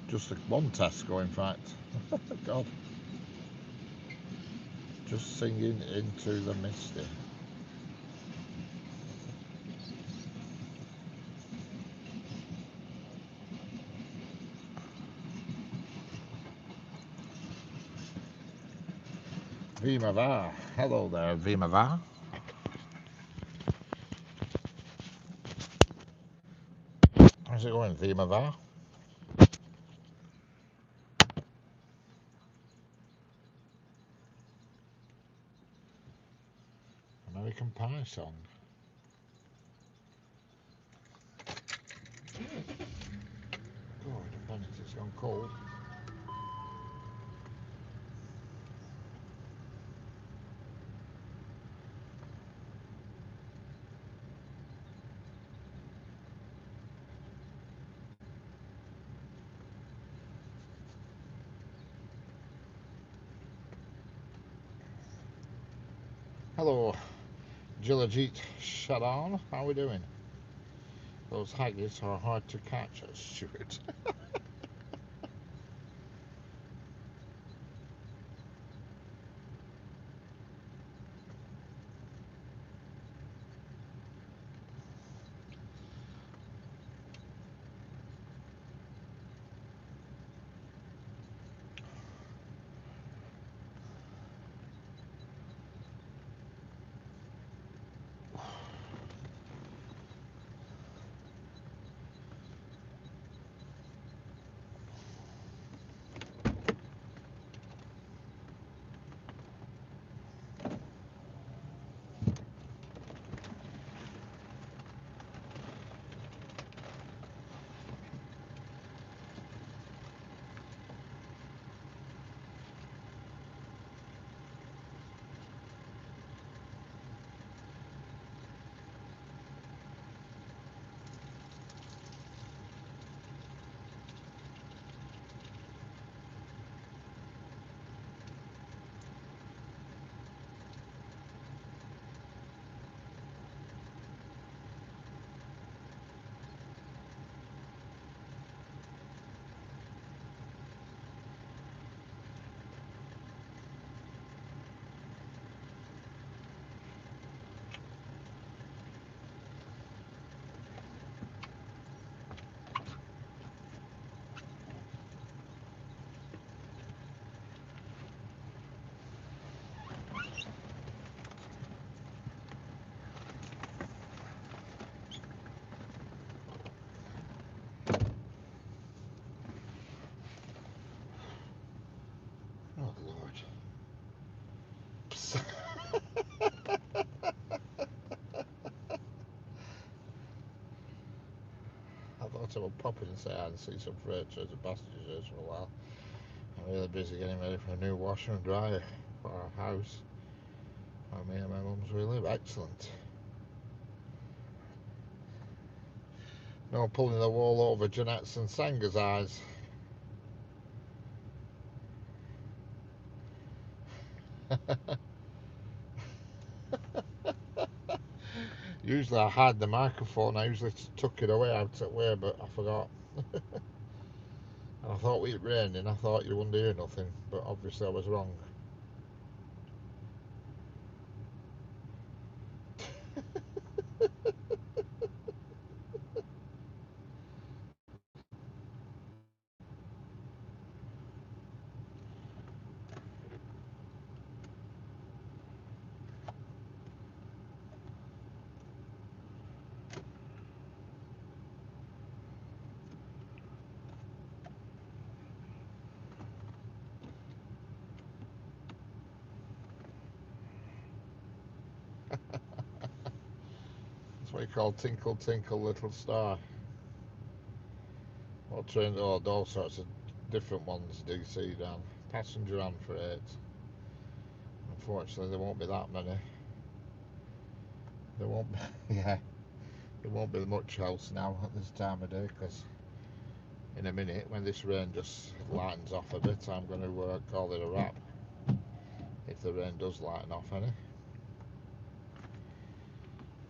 just one test score, in fact. God. Just singing into the misty. Vima Va. Hello there, Vima Va. How's it going, Vima Va? American Pie song. God, the bonnet has gone cold. Hello, Jilajit Shadan. How are we doing? Those haggis are hard to catch at Stuart. Oh, Lord. Psst. I thought I would pop in and say hi and see some freight trains and passengers for a while. I'm really busy getting ready for a new washer and dryer for our house where me and my mum's we live. Excellent. No pulling the wool over Jeanette's and Sanga's eyes. Usually I hide the microphone. I usually tuck it away out that way, but I forgot. And I thought with it raining, I thought you wouldn't hear nothing, but obviously I was wrong. what you call Tinkle Tinkle Little Star. What train? Oh, all sorts of different ones. DC down. Passenger and freight. Unfortunately, there won't be that many. There won't be. Yeah, there won't be much else now at this time of day because in a minute, when this rain just lightens off a bit, I'm going to call it a wrap. If the rain does lighten off any,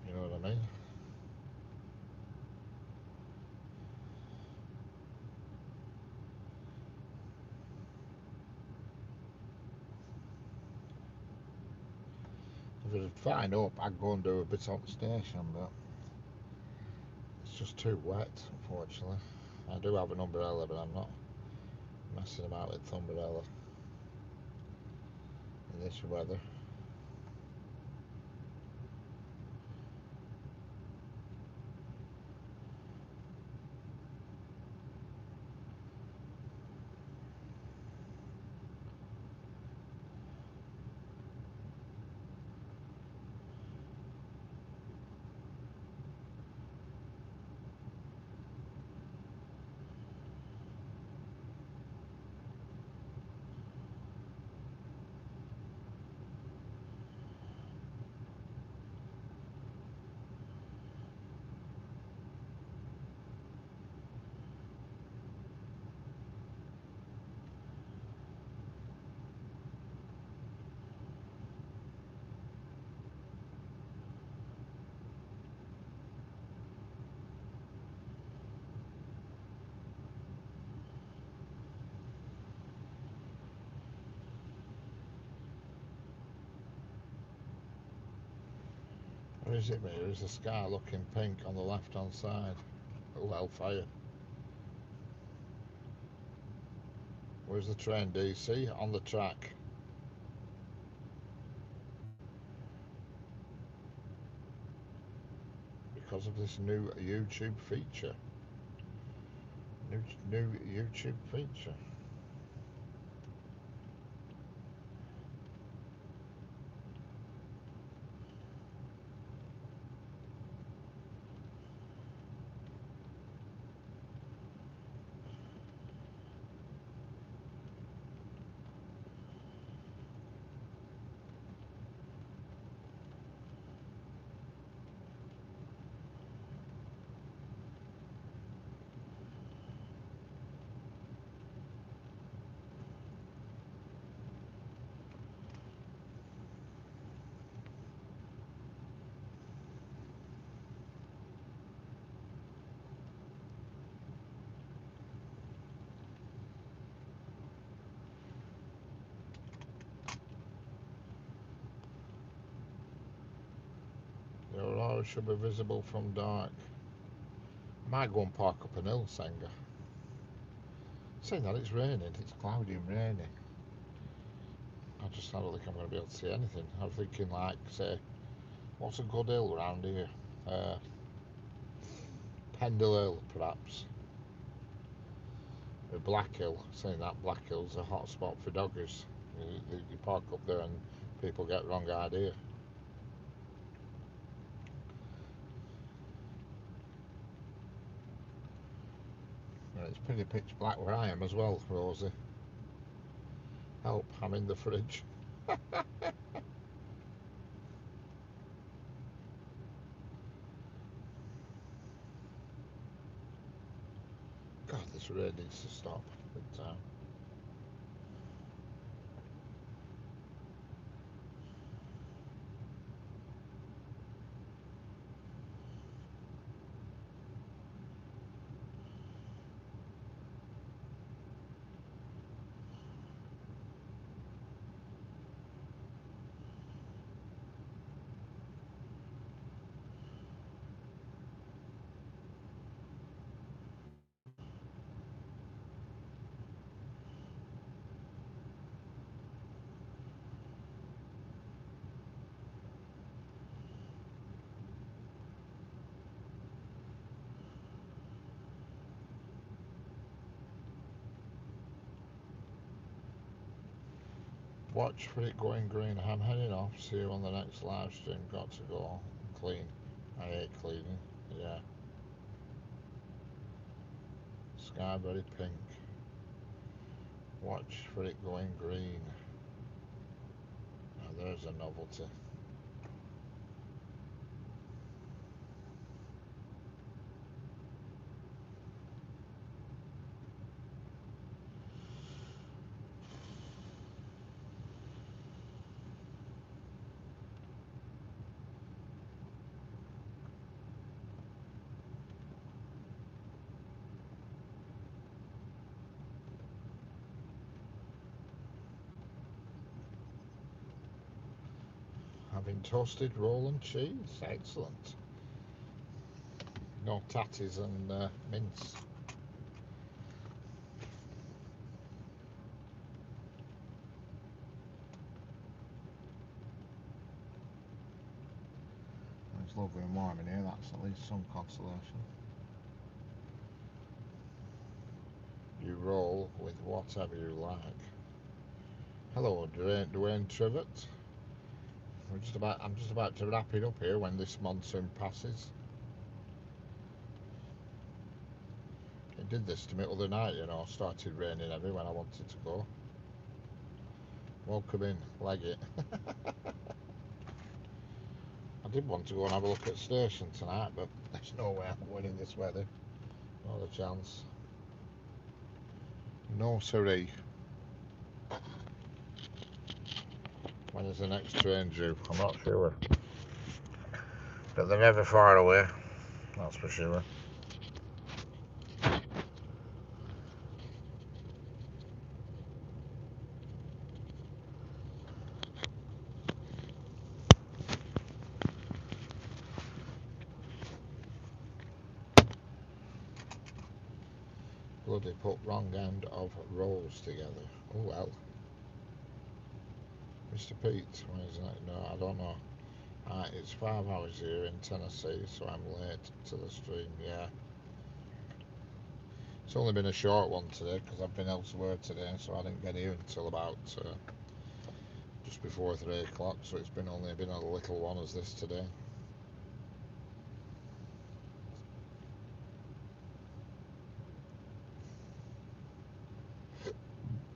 you know what I mean. If it was fine up, I'd go and do a bit on the station, but it's just too wet, unfortunately. I do have an umbrella, but I'm not messing about with the umbrella in this weather. Or is it me? Or is the sky looking pink on the left hand side? Oh, hellfire. Where's the train, DC? On the track. Because of this new YouTube feature. New YouTube feature. The aurora should be visible from dark. I might go and park up an hill, Senga. Saying that it's raining, it's cloudy and rainy. I don't think I'm going to be able to see anything. I'm thinking, like, say, what's a good hill around here? Uh, Pendle Hill, perhaps. A Black Hill. Saying that Black Hill's a hot spot for doggers. You park up there and people get the wrong idea. And it's pretty pitch black where I am as well, Rosie. Help, I'm in the fridge. God, this rain needs to stop. Big time. Watch for it going green. I'm heading off. See you on the next live stream. Got to go clean. I hate cleaning. Yeah. Sky very pink. Watch for it going green. Now there's a novelty. Having toasted roll and cheese. Excellent. No tatties and mince. It's lovely and warm in here. That's at least some consolation. You roll with whatever you like. Hello, Dwayne Trivet. I'm just about to wrap it up here when this monsoon passes. It did this to me the other night, you know. Started raining heavy when I wanted to go. Welcome in, leg it. I did want to go and have a look at the station tonight, but there's no way I'm going in this weather. Not a chance. No siree. When is the next train due? I'm not sure. But they're never far away, that's for sure. Bloody put wrong end of rolls together. Oh well. Mr. Pete, where is that? No, I don't know. It's 5 hours here in Tennessee, so I'm late to the stream, yeah. It's only been a short one today because I've been elsewhere today, so I didn't get here until about just before 3 o'clock, so it's only been a little one as this today.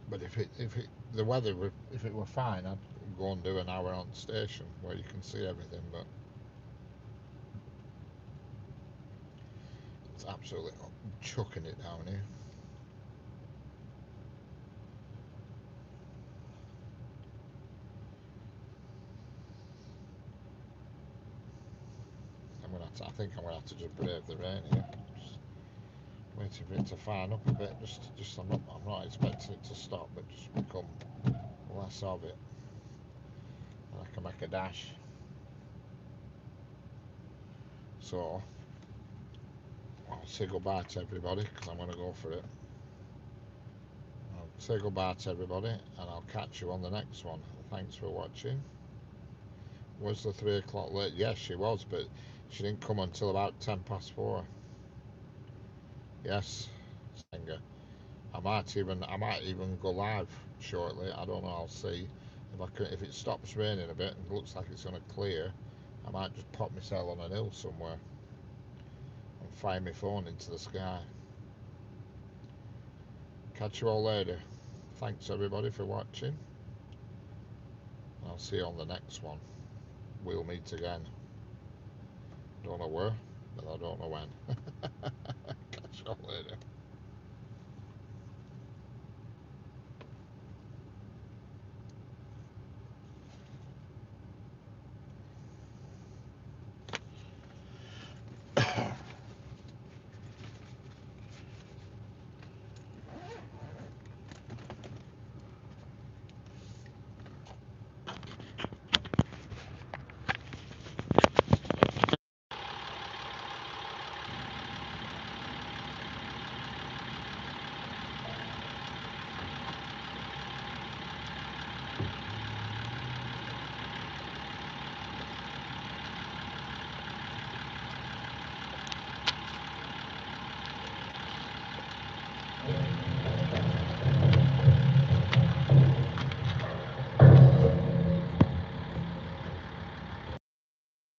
But if the weather were, if it were fine, I'd go and do an hour on station where you can see everything. But it's absolutely chucking it down here. I think I'm gonna have to just brave the rain here. Just waiting for it to fine up a bit. I'm not expecting it to stop, but just become less of it, and I can make a dash. So I'll say goodbye to everybody because I'm gonna go for it. I'll say goodbye to everybody, and I'll catch you on the next one. Thanks for watching. Was the 3 o'clock late? Yes, she was, but she didn't come until about 4:10. Yes, Singer. I might even go live shortly. I don't know. I'll see if I can. If it stops raining a bit and looks like it's going to clear, I might just pop myself on an hill somewhere and fire my phone into the sky. Catch you all later. Thanks everybody for watching. I'll see you on the next one. We'll meet again. Don't know where, but I don't know when. Catch you all later.